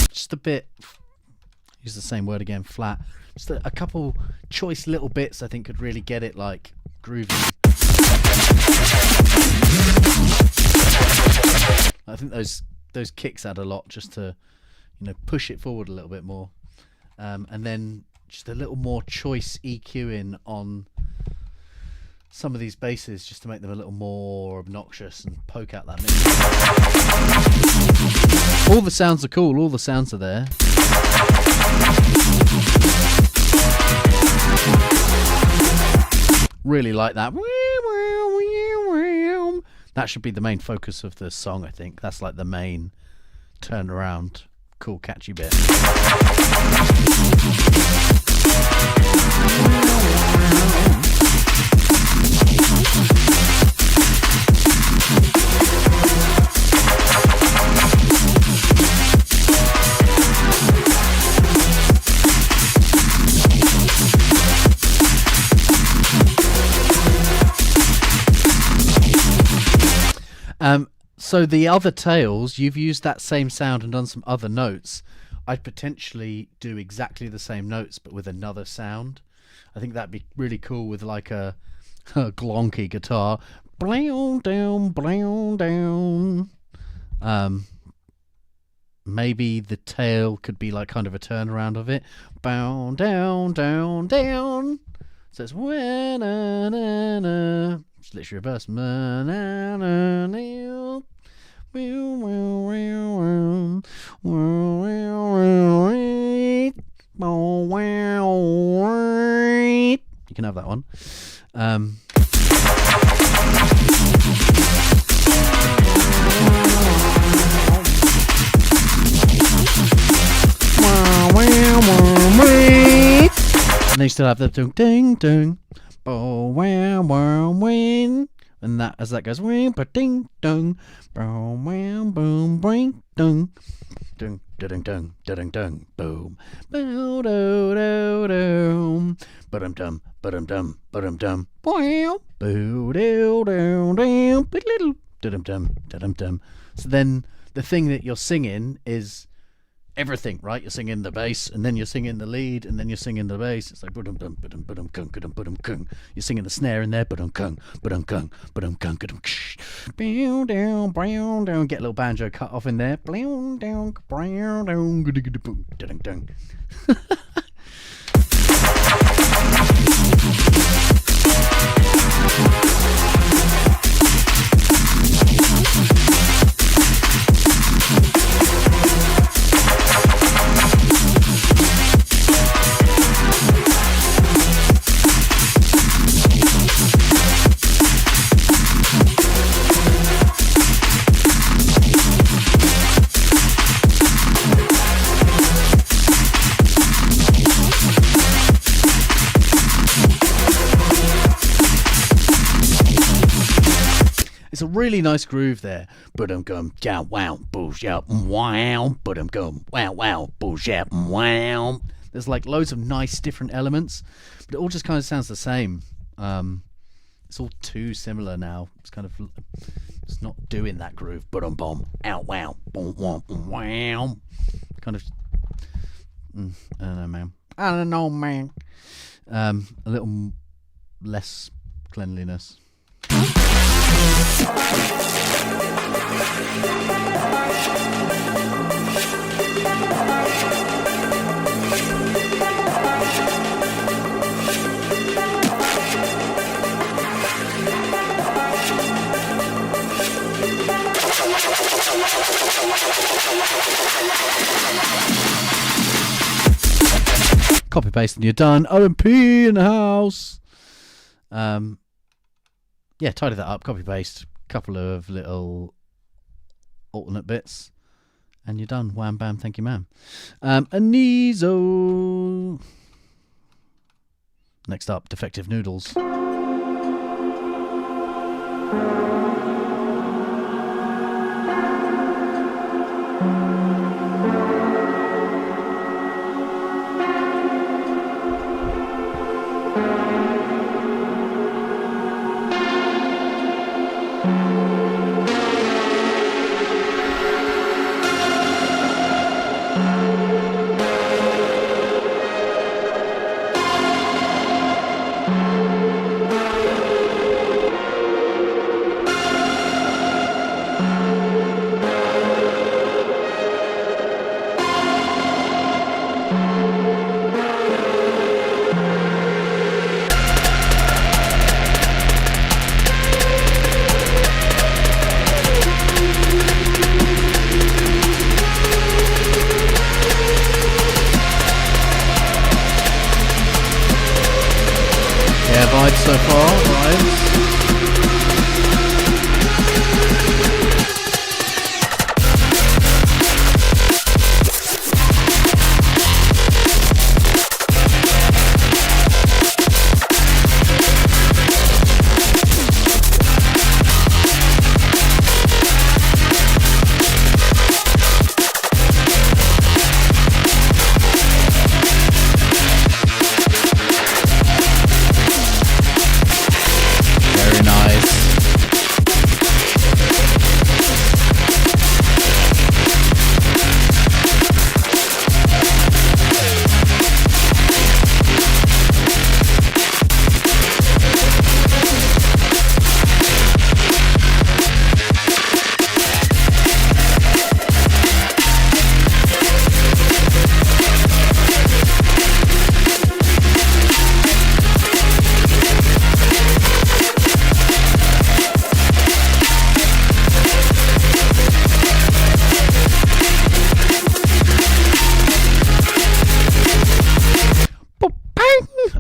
Speaker 1: Just a bit, use the same word again, flat. Just a couple choice little bits I think could really get it like groovy. I think those kicks add a lot just to, push it forward a little bit more. And then just a little more choice EQing on some of these basses just to make them a little more obnoxious and poke out that mix. All the sounds are cool, all the sounds are there. Really like that. That should be the main focus of the song, I think. That's like the main turnaround, cool, catchy bit. So the other tails, you've used that same sound and done some other notes. I'd potentially do exactly the same notes but with another sound. I think that'd be really cool with like a glonky guitar. Blow down, blow down. Maybe the tail could be like kind of a turnaround of it. Bow down, down, down. So it's na-na-na. It's literally reverse. Na-na-na-na. You can have that one. And they still have the ding ding ding. And that as that goes, ding dong, boom boom boom dong, ding ding ding ding ding boom, boom do do do, ba-dum dum ba-dum dum ba-dum dum, boo do do do, little dum dum dum dum. So then the thing that you're singing is everything, right? You're singing the bass, and then you're singing the lead, and then you're singing the bass. It's like ba-dum dum ba-dum ba-dum kung ba-dum ba-dum kung. You're singing the snare in there, ba-dum kung ba-dum kung ba-dum kung ba-dum ksh. Bow down, brown down. Get a little banjo cut off in there. Brown down, brown down, boom, dun dun. It's a really nice groove there. But I'm going down, wow, bullshit, wow. But I'm going wow, bullshit, wow. There's like loads of nice different elements, but it all just kind of sounds the same. It's all too similar now. It's kind of, it's not doing that groove. But I'm bomb, out, wow, boom, wow. Kind of, I don't know, man. I don't know, man. A little less cleanliness. Copy paste and you're done. OMP in the house. Yeah, tidy that up, copy paste, couple of little alternate bits, and you're done. Wham bam, thank you, ma'am. Anizo. Next up, defective noodles. Vibes so far, vibes.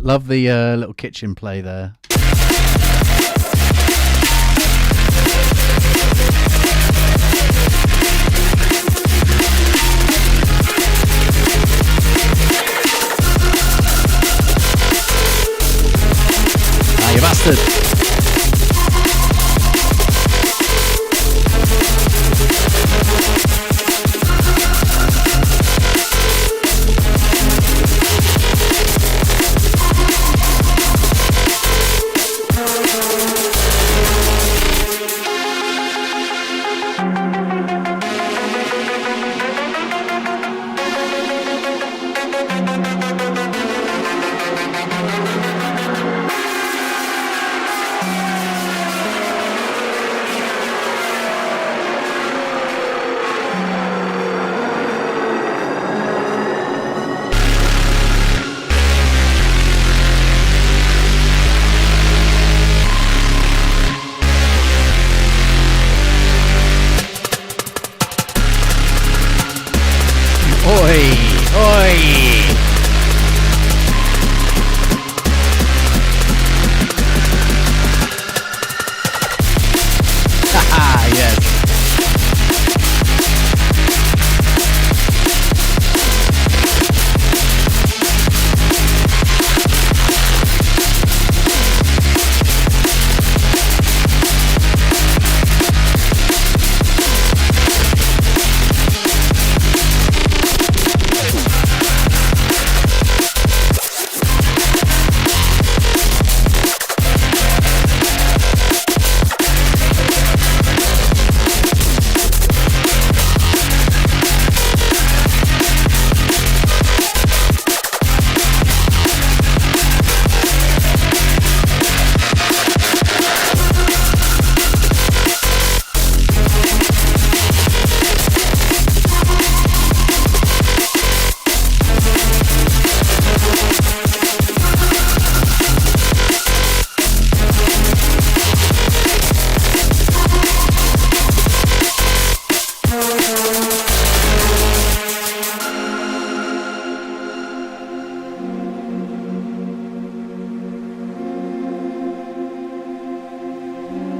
Speaker 1: Love the little kitchen play there. Ah, you bastard.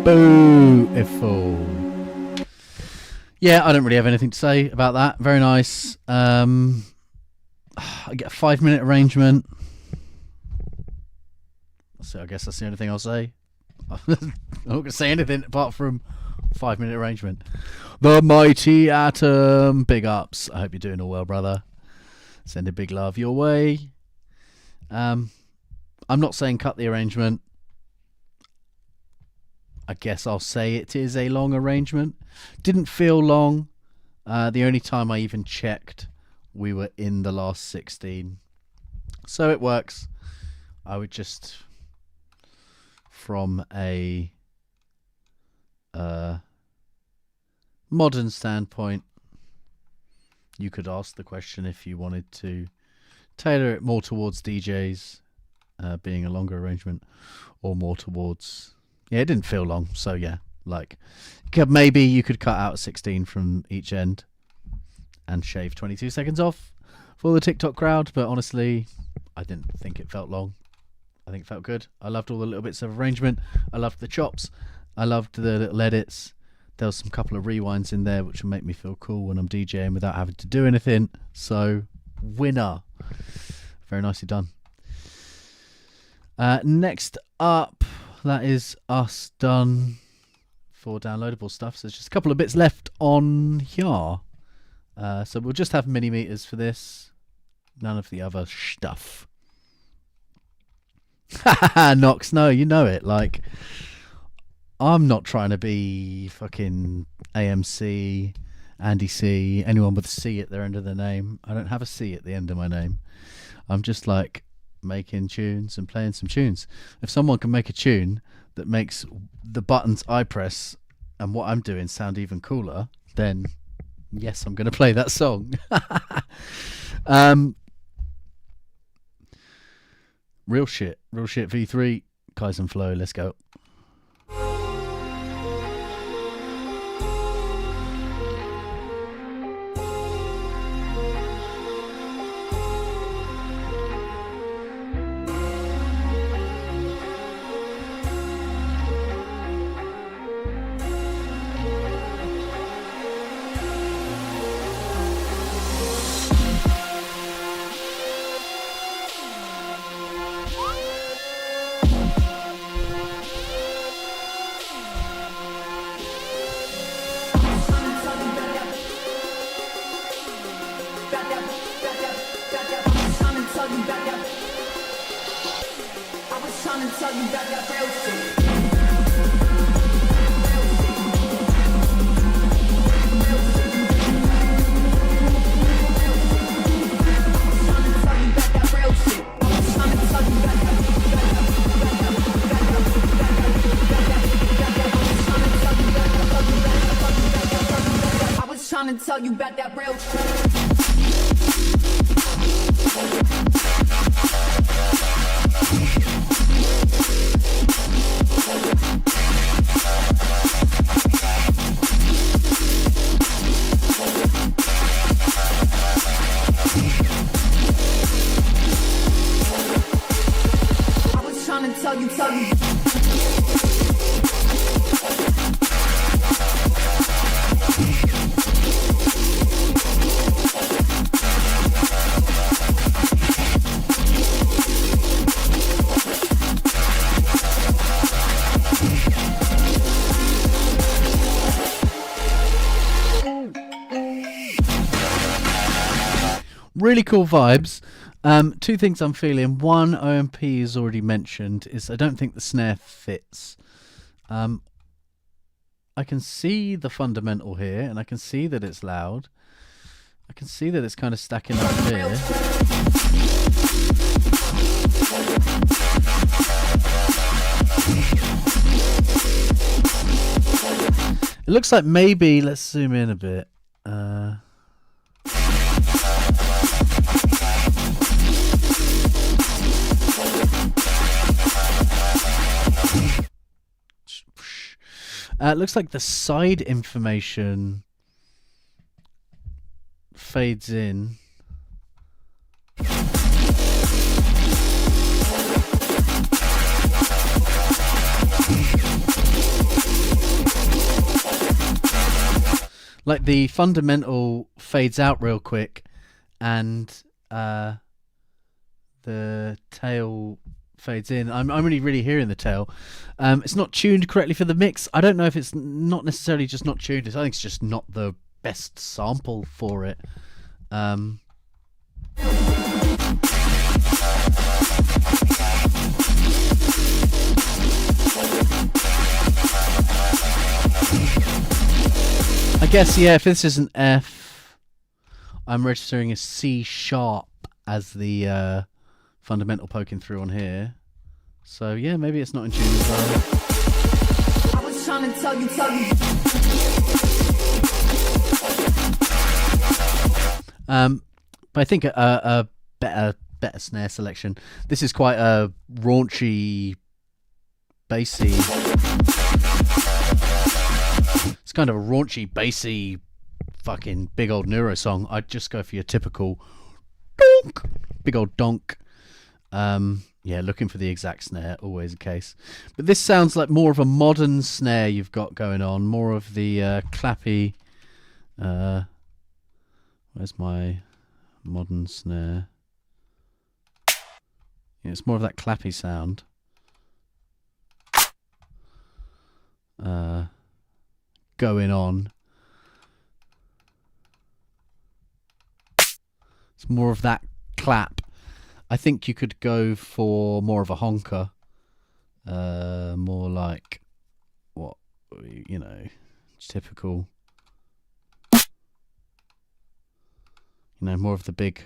Speaker 1: Beautiful. Yeah, I don't really have anything to say about that. Very nice. I get a 5-minute arrangement. So I guess that's the only thing I'll say. I'm not going to say anything apart from 5-minute arrangement. The Mighty Atom. Big ups. I hope you're doing all well, brother. Send a big love your way. I'm not saying cut the arrangement. I guess I'll say it is a long arrangement. Didn't feel long. The only time I even checked, we were in the last 16. So it works. I would just, from a modern standpoint, you could ask the question if you wanted to tailor it more towards DJs being a longer arrangement, or more towards... Yeah, it didn't feel long, so yeah, like maybe you could cut out 16 from each end and shave 22 seconds off for the TikTok crowd, but honestly, I didn't think it felt long. I think it felt good. I loved all the little bits of arrangement. I loved the chops. I loved the little edits. There was some couple of rewinds in there which will make me feel cool when I'm DJing without having to do anything. So, winner. Very nicely done. Next up, that is us done for downloadable stuff. So there's just a couple of bits left on here. So we'll just have mini meters for this. None of the other stuff. Nox, no, you know it. Like, I'm not trying to be fucking AMC, Andy C, anyone with a C at their end of their name. I don't have a C at the end of my name. I'm just like making tunes and playing some tunes. If someone can make a tune that makes the buttons I press and what I'm doing sound even cooler, then yes, I'm going to play that song. Real shit V3, Kaizen Flow, let's go.
Speaker 3: Trying to tell you about that real I was trying to tell you
Speaker 1: Really cool vibes. Two things I'm feeling. One, OMP is already mentioned, is I don't think the snare fits. I can see the fundamental here, and I can see that it's loud. I can see that it's kind of stacking up here. It looks like maybe, let's zoom in a bit. It looks like the side information fades in. Like the fundamental fades out real quick, and the tail fades in. I'm only really hearing the tail. It's not tuned correctly for the mix. I don't know if it's not necessarily just not tuned. I think it's just not the best sample for it. I guess, yeah, if this is an F, I'm registering a C sharp as the fundamental poking through on here. So, yeah, maybe it's not in tune as well.
Speaker 3: I was trying to tell you.
Speaker 1: But I think a better snare selection. This is quite a raunchy, bassy. It's kind of a raunchy, bassy, fucking big old neuro song. I'd just go for your typical donk, big old donk. Yeah, looking for the exact snare, always the case. But this sounds like more of a modern snare you've got going on, more of the clappy. Where's my modern snare? Yeah, it's more of that clappy sound. Going on. It's more of that clap. I think you could go for more of a honker. More like what, you know, typical. You know, more of the big.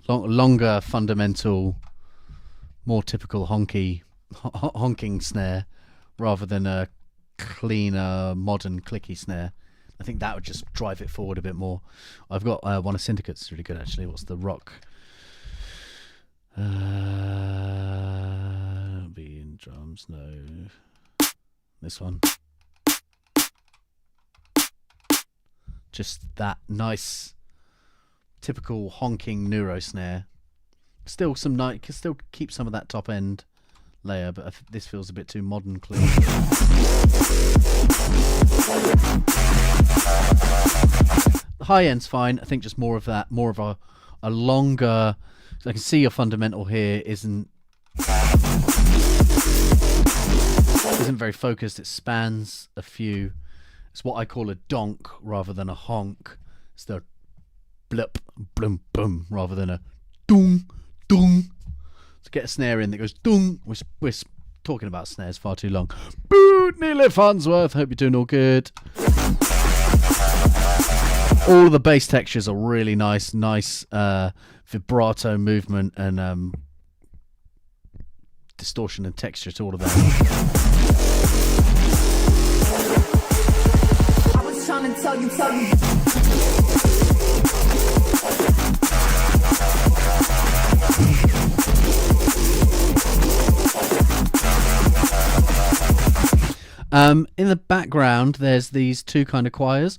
Speaker 1: Longer fundamental, more typical honking snare, rather than a cleaner, modern, clicky snare. I think that would just drive it forward a bit more. I've got one of Syndicate's really good actually. What's the rock? Be in drums, no. This one. Just that nice, typical honking neuro snare. Still some night, can still keep some of that top end layer, but this feels a bit too modern, clean. The high end's fine. I think just more of that, more of a longer. I can see your fundamental here isn't very focused. It spans a few. It's what I call a donk rather than a honk. It's the blip, blum, boom, rather than a dung, dung. To get a snare in that goes dung. We're talking about snares far too long. Boo, Neil Farnsworth. Hope you're doing all good. All the bass textures are really nice vibrato movement and distortion and texture to all of that.
Speaker 3: I was trying to tell you.
Speaker 1: In the background, there's these two kind of choirs.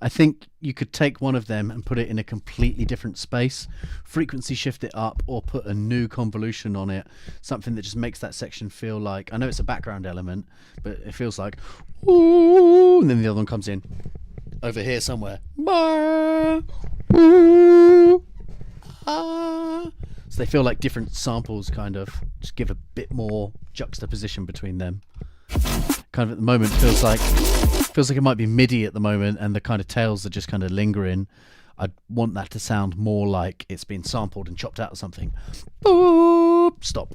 Speaker 1: I think you could take one of them and put it in a completely different space, frequency shift it up, or put a new convolution on it, something that just makes that section feel like, I know it's a background element, but it feels like, ooh, and then the other one comes in over here somewhere. So they feel like different samples, kind of just give a bit more juxtaposition between them. Kind of at the moment feels like it might be MIDI at the moment, and the kind of tails are just kind of lingering. I'd want that to sound more like it's been sampled and chopped out of something. Boop, stop.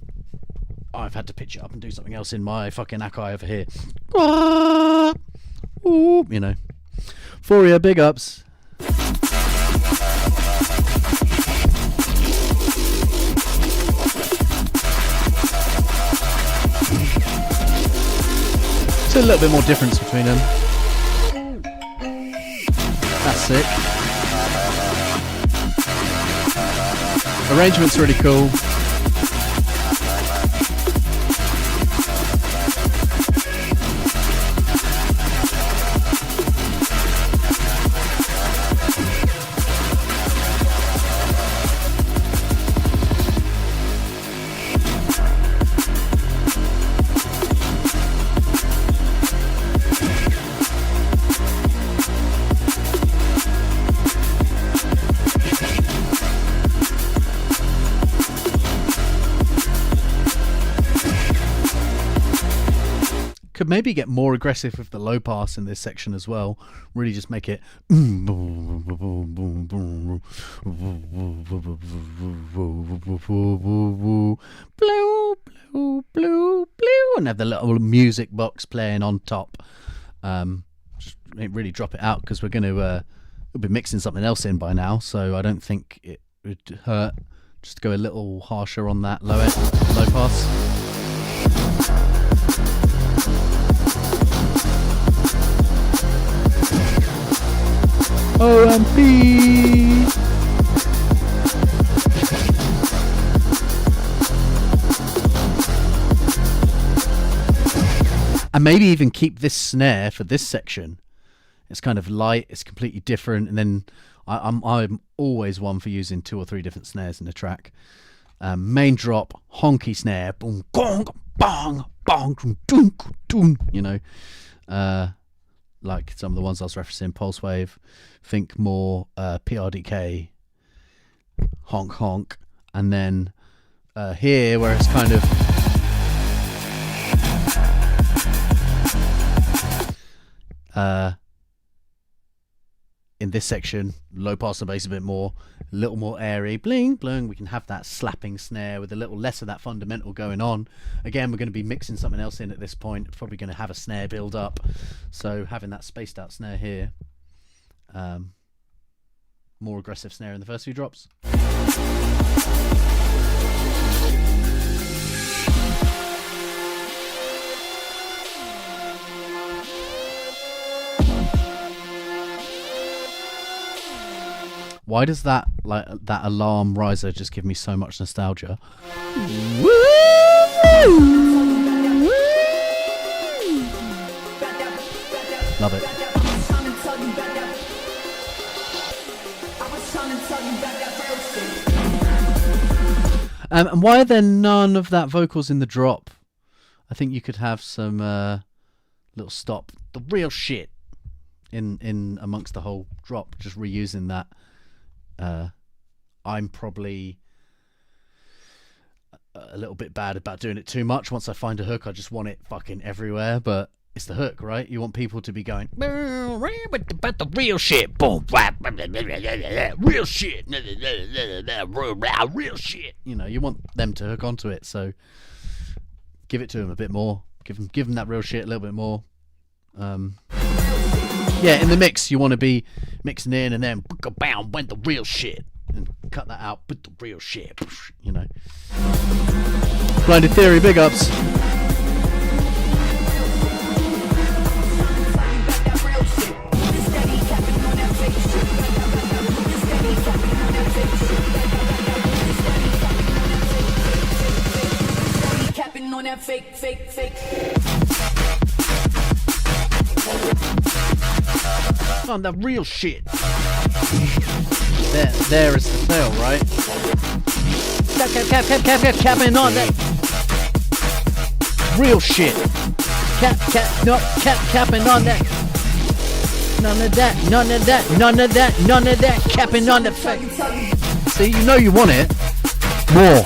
Speaker 1: I've had to pitch it up and do something else in my fucking Akai over here. You know. Foria, big ups. A little bit more difference between them. That's sick. Arrangement's really cool. could maybe get more aggressive with the low pass in this section as well. Really just make it blue, blue, blue, blue, and have the little music box playing on top. Just really drop it out because we're going to we'll be mixing something else in by now, so I don't think it would hurt just to go a little harsher on that low pass. OMP. And maybe even keep this snare for this section. It's kind of light, it's completely different, and then I'm always one for using 2 or 3 different snares in the track. Main drop, honky snare, boom, gong, bong, bong, dunk, dunk, you know, like some of the ones I was referencing, Pulse Wave. Think more PRDK, honk honk, and then here where it's kind of in this section, low pass and bass a bit more, a little more airy, bling bling. We can have that slapping snare with a little less of that fundamental going on. Again, we're going to be mixing something else in at this point. Probably going to have a snare build up, so having that spaced out snare here, more aggressive snare in the first few drops. Why does that alarm riser just give me so much nostalgia? Love it. And why are there none of that vocals in the drop? I think you could have some little stop, the real shit, in amongst the whole drop, just reusing that. I'm probably a little bit bad about doing it too much. Once I find a hook, I just want it fucking everywhere, but it's the hook, right? You want people to be going, but the real shit, boom, real shit, real shit. You know, you want them to hook onto it, so give it to them a bit more. Give them that real shit a little bit more. Yeah, in the mix, you want to be mixing in and then bam, went the real shit, and cut that out, put the real shit, you know. Blinded Theory, big ups.
Speaker 3: On that fake.
Speaker 1: On the real shit. There is the tail, right? Capping on that real shit. Capping on that. None of that. Capping on the fake. See, you know you want it. More.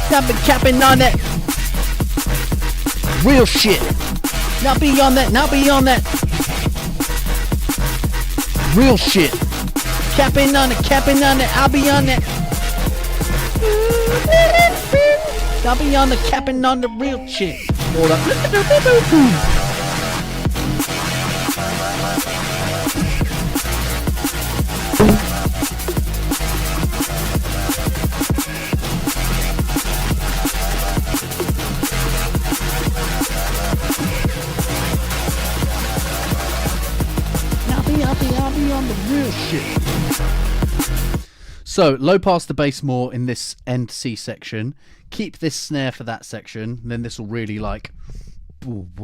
Speaker 1: Capping on that real shit. Not beyond that. Real shit. Capping on it. I'll be on that. I'll be on the capping on the real shit. Hold up. I'll be on the real shit. So, low pass the bass more in this end C section. Keep this snare for that section. And then this will really like plinky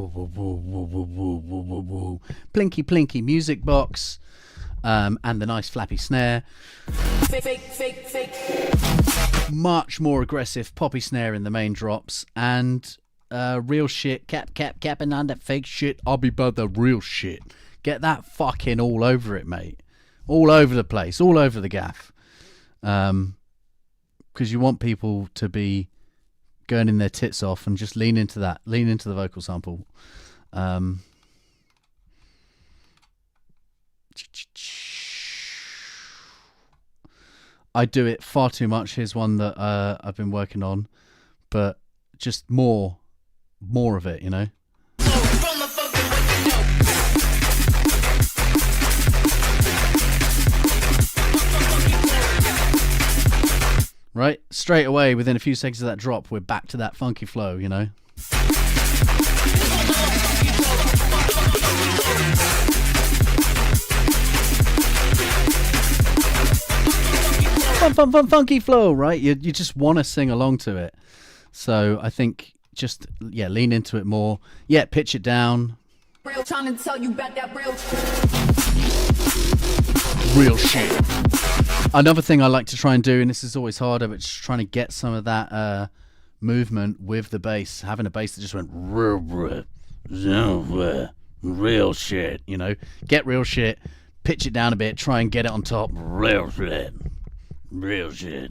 Speaker 1: plinky music box. And the nice flappy snare.
Speaker 3: Fake.
Speaker 1: Much more aggressive poppy snare in the main drops. And real shit. Capping on that fake shit. I'll be by the real shit. Get that fucking all over it, mate. All over the place. All over the gaff. Because you want people to be going in their tits off, and just lean into that. Lean into the vocal sample. I do it far too much. Here's one that I've been working on, but just more of it, you know. Right, straight away, within a few seconds of that drop, we're back to that funky flow, you know. Funky flow, right? You just want to sing along to it. So I think just, lean into it more. Yeah, pitch it down.
Speaker 3: Real trying to tell you about that
Speaker 1: Real shit. Another thing I like to try and do, and this is always harder, but just trying to get some of that movement with the bass. Having a bass that just went real shit, you know. Get real shit, pitch it down a bit, try and get it on top. Real shit. Real shit.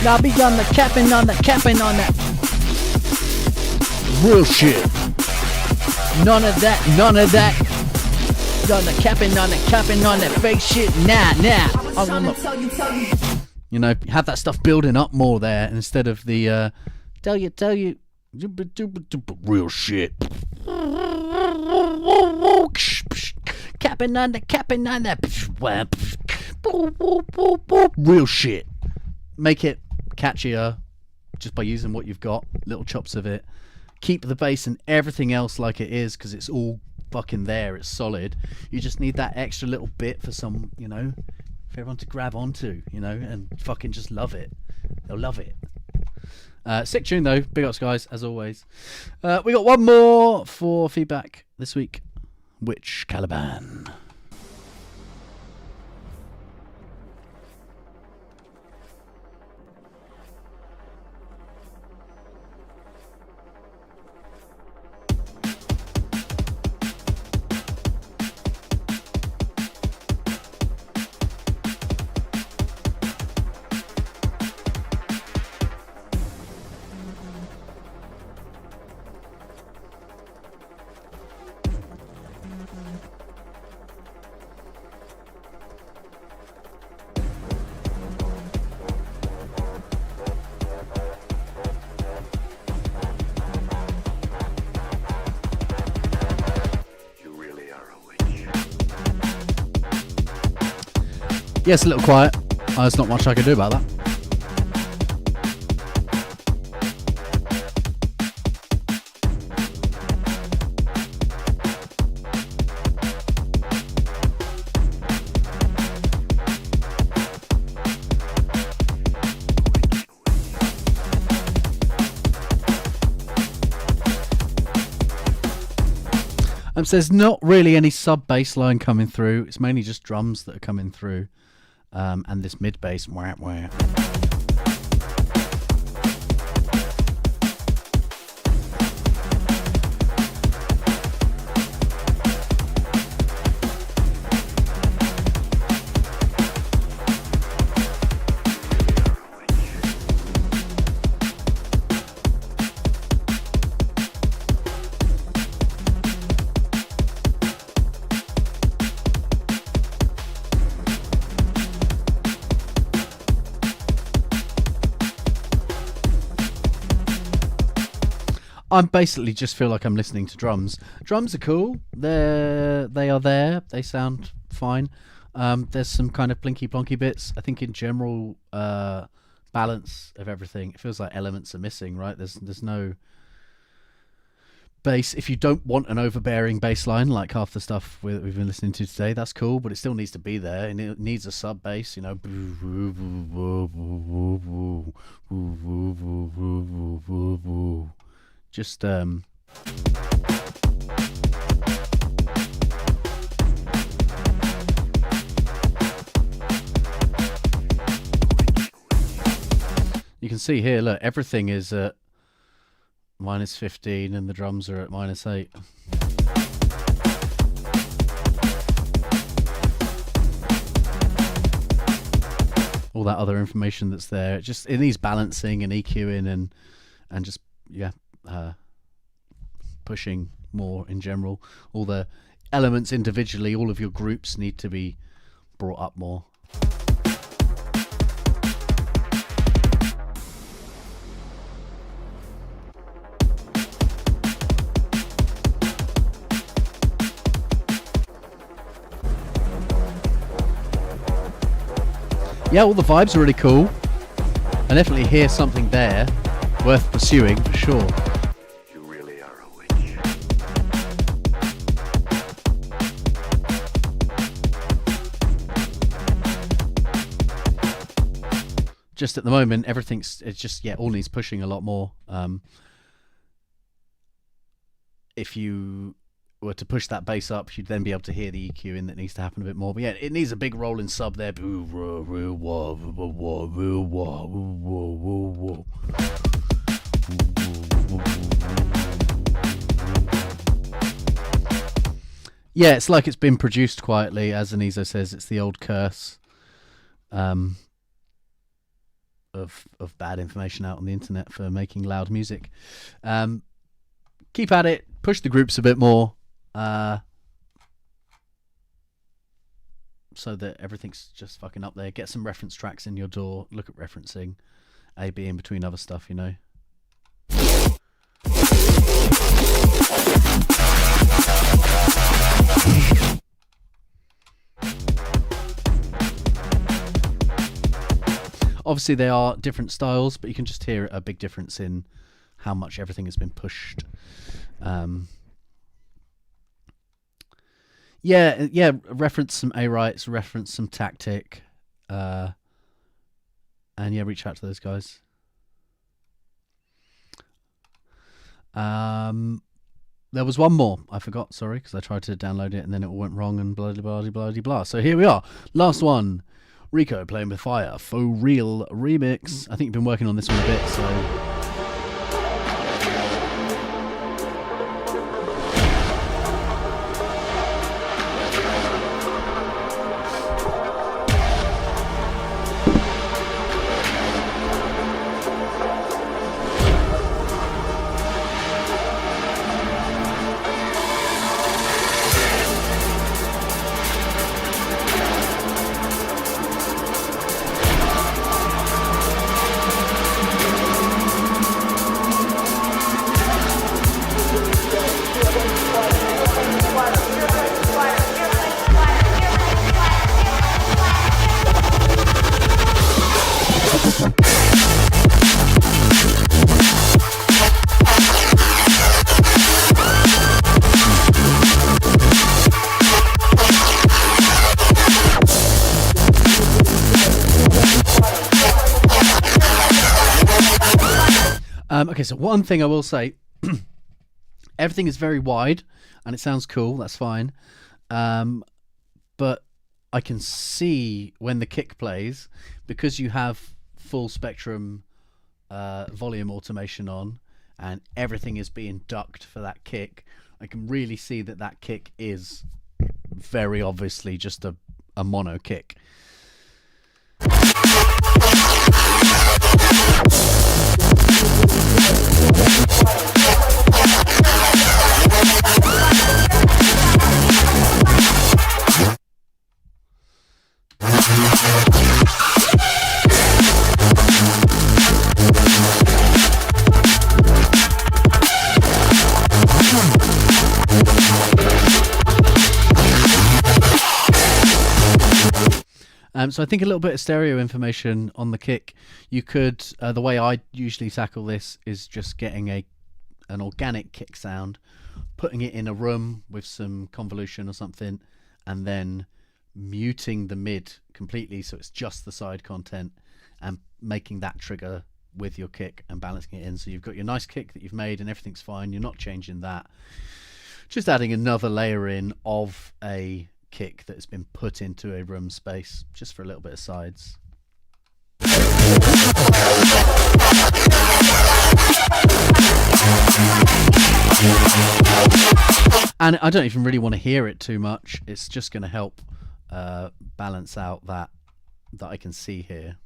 Speaker 1: Now be on the capping on that. Real shit. None of that. On the capping on that fake shit. Nah. You know, have that stuff building up more there instead of the tell you real shit. Capping on that real shit. Make it catchier just by using what you've got, little chops of it. Keep the bass and everything else like it is, because it's all fucking there, it's solid. You just need that extra little bit for some, you know, for everyone to grab onto, you know, and fucking just love it. They'll love it. Sick tune though, big ups guys, as always. We got one more for feedback this week. Which Caliban? Yes, a little quiet. There's not much I can do about that. So there's not really any sub bass line coming through. It's mainly just drums that are coming through. And this mid bass. Wah. I basically just feel like I'm listening to drums. Drums are cool. They are there. They sound fine. There's some kind of blinky plonky bits. I think in general, balance of everything, it feels like elements are missing, right? There's no bass. If you don't want an overbearing bass line like half the stuff we've been listening to today, that's cool, but it still needs to be there, and it needs a sub bass, you know. Just you can see here, look, everything is at -15 and the drums are at -8. that other information that's there. It needs balancing and EQing and just pushing more in general. All the elements individually, all of your groups need to be brought up more. Yeah, all the vibes are really cool. I definitely hear something there worth pursuing for sure.
Speaker 2: You really are a witch.
Speaker 1: Just at the moment, all needs pushing a lot more. If you were to push that bass up, you'd then be able to hear the EQing that needs to happen a bit more. But yeah, it needs a big rolling sub there. Yeah, it's like it's been produced quietly. As Anizo says, it's the old curse of bad information out on the internet for making loud music. Keep at it. Push the groups a bit more. So that everything's just fucking up there. Get some reference tracks in your door. Look at referencing. A, B in between other stuff, you know. Obviously they are different styles, but you can just hear a big difference in how much everything has been pushed. Reference some A-Rights, reference some Tactic, and reach out to those guys. There was one more I forgot, sorry, because I tried to download it and then it all went wrong and blah blah blah blah blah. So here we are, last one. Rico playing with fire, Faux Real remix. I think you've been working on this one a bit, so. Okay, so one thing I will say, everything is very wide and it sounds cool, that's fine. But I can see when the kick plays, because you have full spectrum volume automation on and everything is being ducked for that kick, I can really see that kick is very obviously just a mono kick. So I think a little bit of stereo information on the kick. You could, the way I usually tackle this is just getting an organic kick sound, putting it in a room with some convolution or something, and then muting the mid completely so it's just the side content and making that trigger with your kick and balancing it in. So you've got your nice kick that you've made and everything's fine. You're not changing that. Just adding another layer in of a kick that has been put into a room space just for a little bit of sides. And I don't even really want to hear it too much. It's just going to help balance out that I can see here.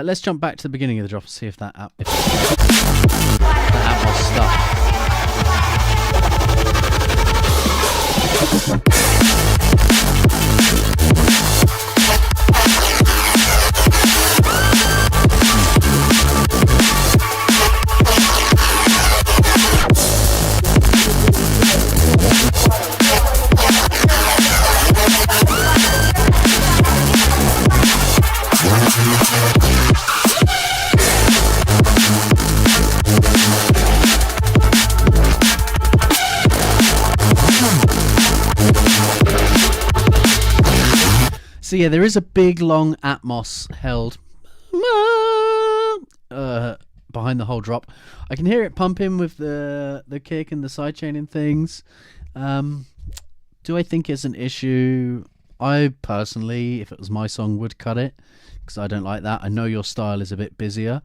Speaker 1: Let's jump back to the beginning of the drop and see if that Atmos stuff. So yeah, there is a big long Atmos held behind the whole drop. I can hear it pumping with the kick and the sidechaining things. Do I think it's an issue? I personally, if it was my song, would cut it because I don't like that. I know your style is a bit busier.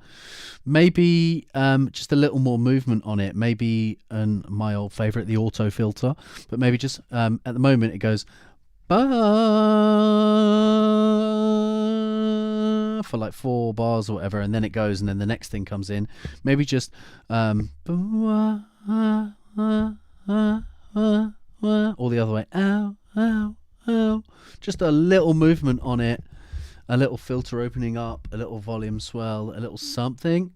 Speaker 1: Maybe just a little more movement on it. Maybe my old favourite, the auto filter. But maybe just at the moment it goes for like 4 bars or whatever, and then it goes, and then the next thing comes in. Maybe just or the other way. Ow, ow, ow. Just a little movement on it, a little filter opening up, a little volume swell, a little something.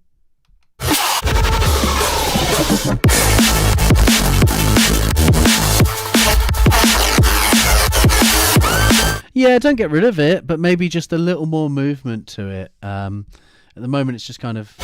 Speaker 1: Yeah, don't get rid of it, but maybe just a little more movement to it. At the moment, it's just kind of...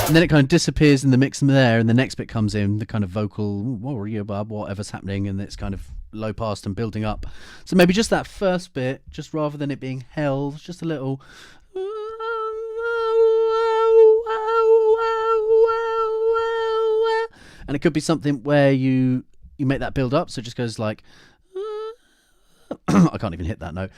Speaker 1: And then it kind of disappears in the mix there, and the next bit comes in, the kind of vocal, whatever's happening, and it's kind of low passed and building up. So maybe just that first bit, just rather than it being held, just a little... And it could be something where you make that build up, so it just goes like... I can't even hit that note.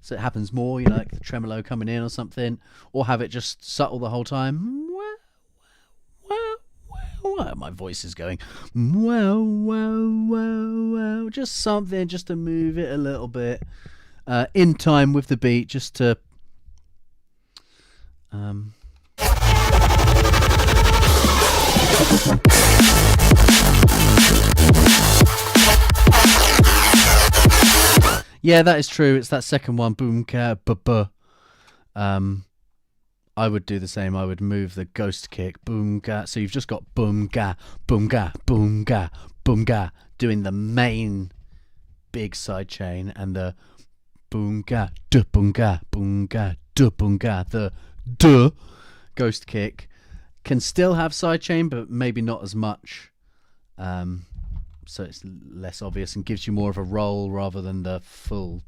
Speaker 1: So it happens more, you know, like the tremolo coming in or something, or have it just subtle the whole time. My voice is going. Just something, just to move it a little bit in time with the beat, just to. Yeah, that is true. It's that second one, boom ka ba. I would do the same. I would move the ghost kick, boom ga. So you've just got boom ga, boom ga, boom ga, boom ga, doing the main big side chain, and the boom ga, duh boom ga, boom ga, duh boom ga. The duh ghost kick can still have side chain, but maybe not as much. So it's less obvious and gives you more of a roll rather than the full.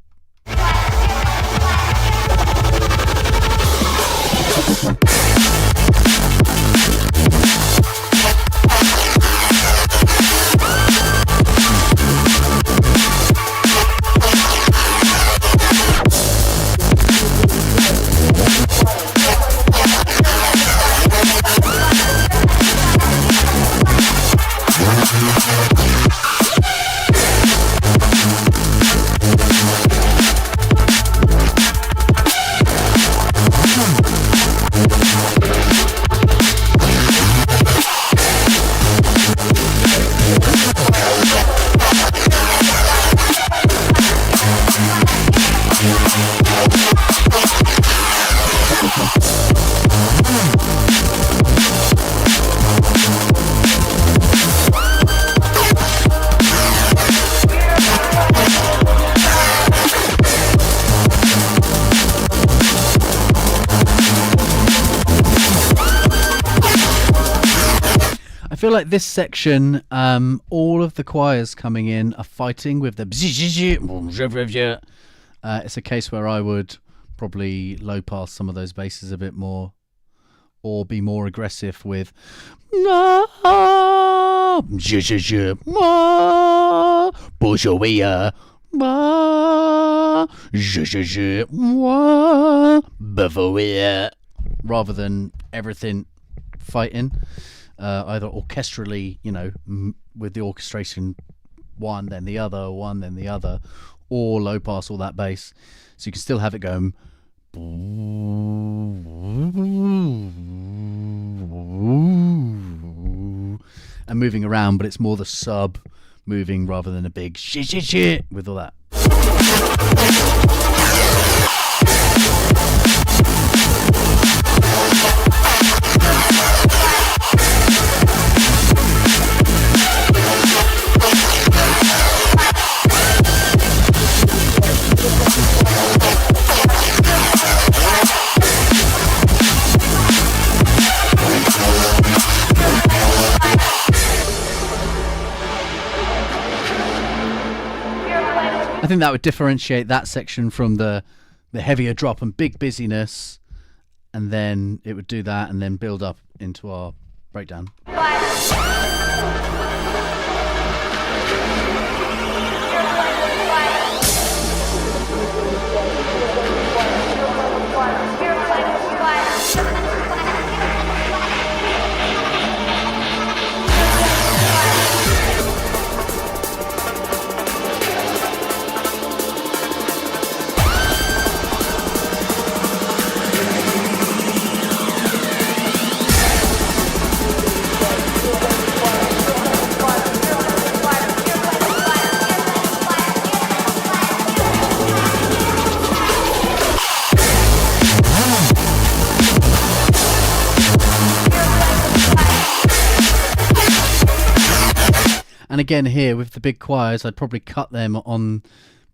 Speaker 1: I feel like this section, all of the choirs coming in are fighting with the It's a case where I would probably low pass some of those basses a bit more, or be more aggressive with rather than everything fighting, either orchestrally, with the orchestration one then the other, one then the other, or low pass all that bass, so you can still have it going and moving around, but it's more the sub moving rather than a big shit with all that. I think that would differentiate that section from the heavier drop and big busyness, and then it would do that and then build up into our breakdown. And again here with the big choirs, I'd probably cut them on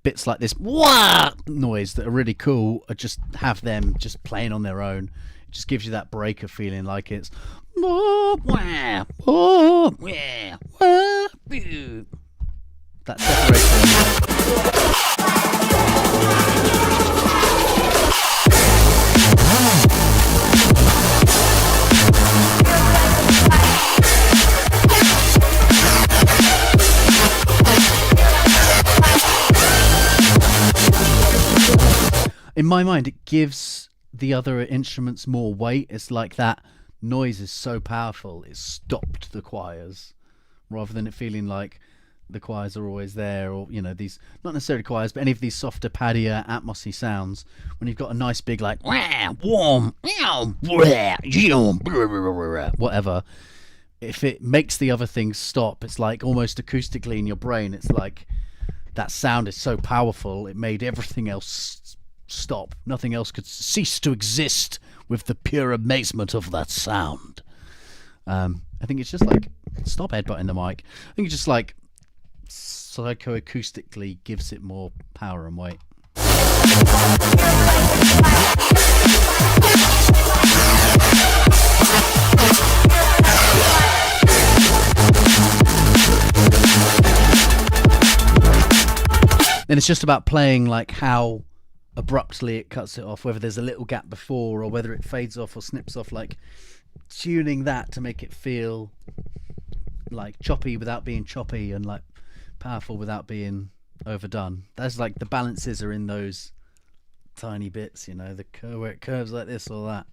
Speaker 1: bits like this wah noise that are really cool. I just have them just playing on their own. It just gives you that breaker feeling, like it's that separation. In my mind, it gives the other instruments more weight. It's like that noise is so powerful, it stopped the choirs, rather than it feeling like the choirs are always there, or these, not necessarily choirs, but any of these softer, paddier, atmosy sounds. When you've got a nice big like whatever, if it makes the other things stop, it's like almost acoustically in your brain, it's like that sound is so powerful, it made everything else stop. Nothing else could cease to exist with the pure amazement of that sound. I think it's just like, stop headbutting the mic. I think it's just like psychoacoustically gives it more power and weight. Then it's just about playing like how abruptly it cuts it off, whether there's a little gap before or whether it fades off or snips off, like tuning that to make it feel like choppy without being choppy, and like powerful without being overdone. That's like the balances are in those tiny bits, where it curves like this or that.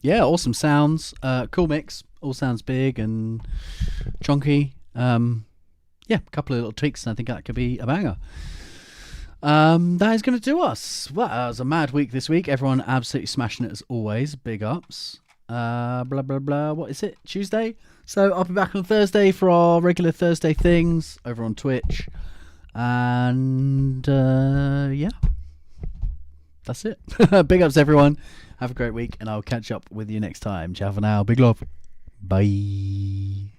Speaker 1: Yeah, awesome sounds. Cool mix. All sounds big and chunky. Yeah, a couple of little tweaks, and I think that could be a banger. That is going to do us. Well, it was a mad week this week. Everyone absolutely smashing it as always. Big ups. Blah, blah, blah. What is it? Tuesday? So I'll be back on Thursday for our regular Thursday things over on Twitch. And yeah, that's it. Big ups, everyone. Have a great week, and I'll catch up with you next time. Ciao for now. Big love. Bye.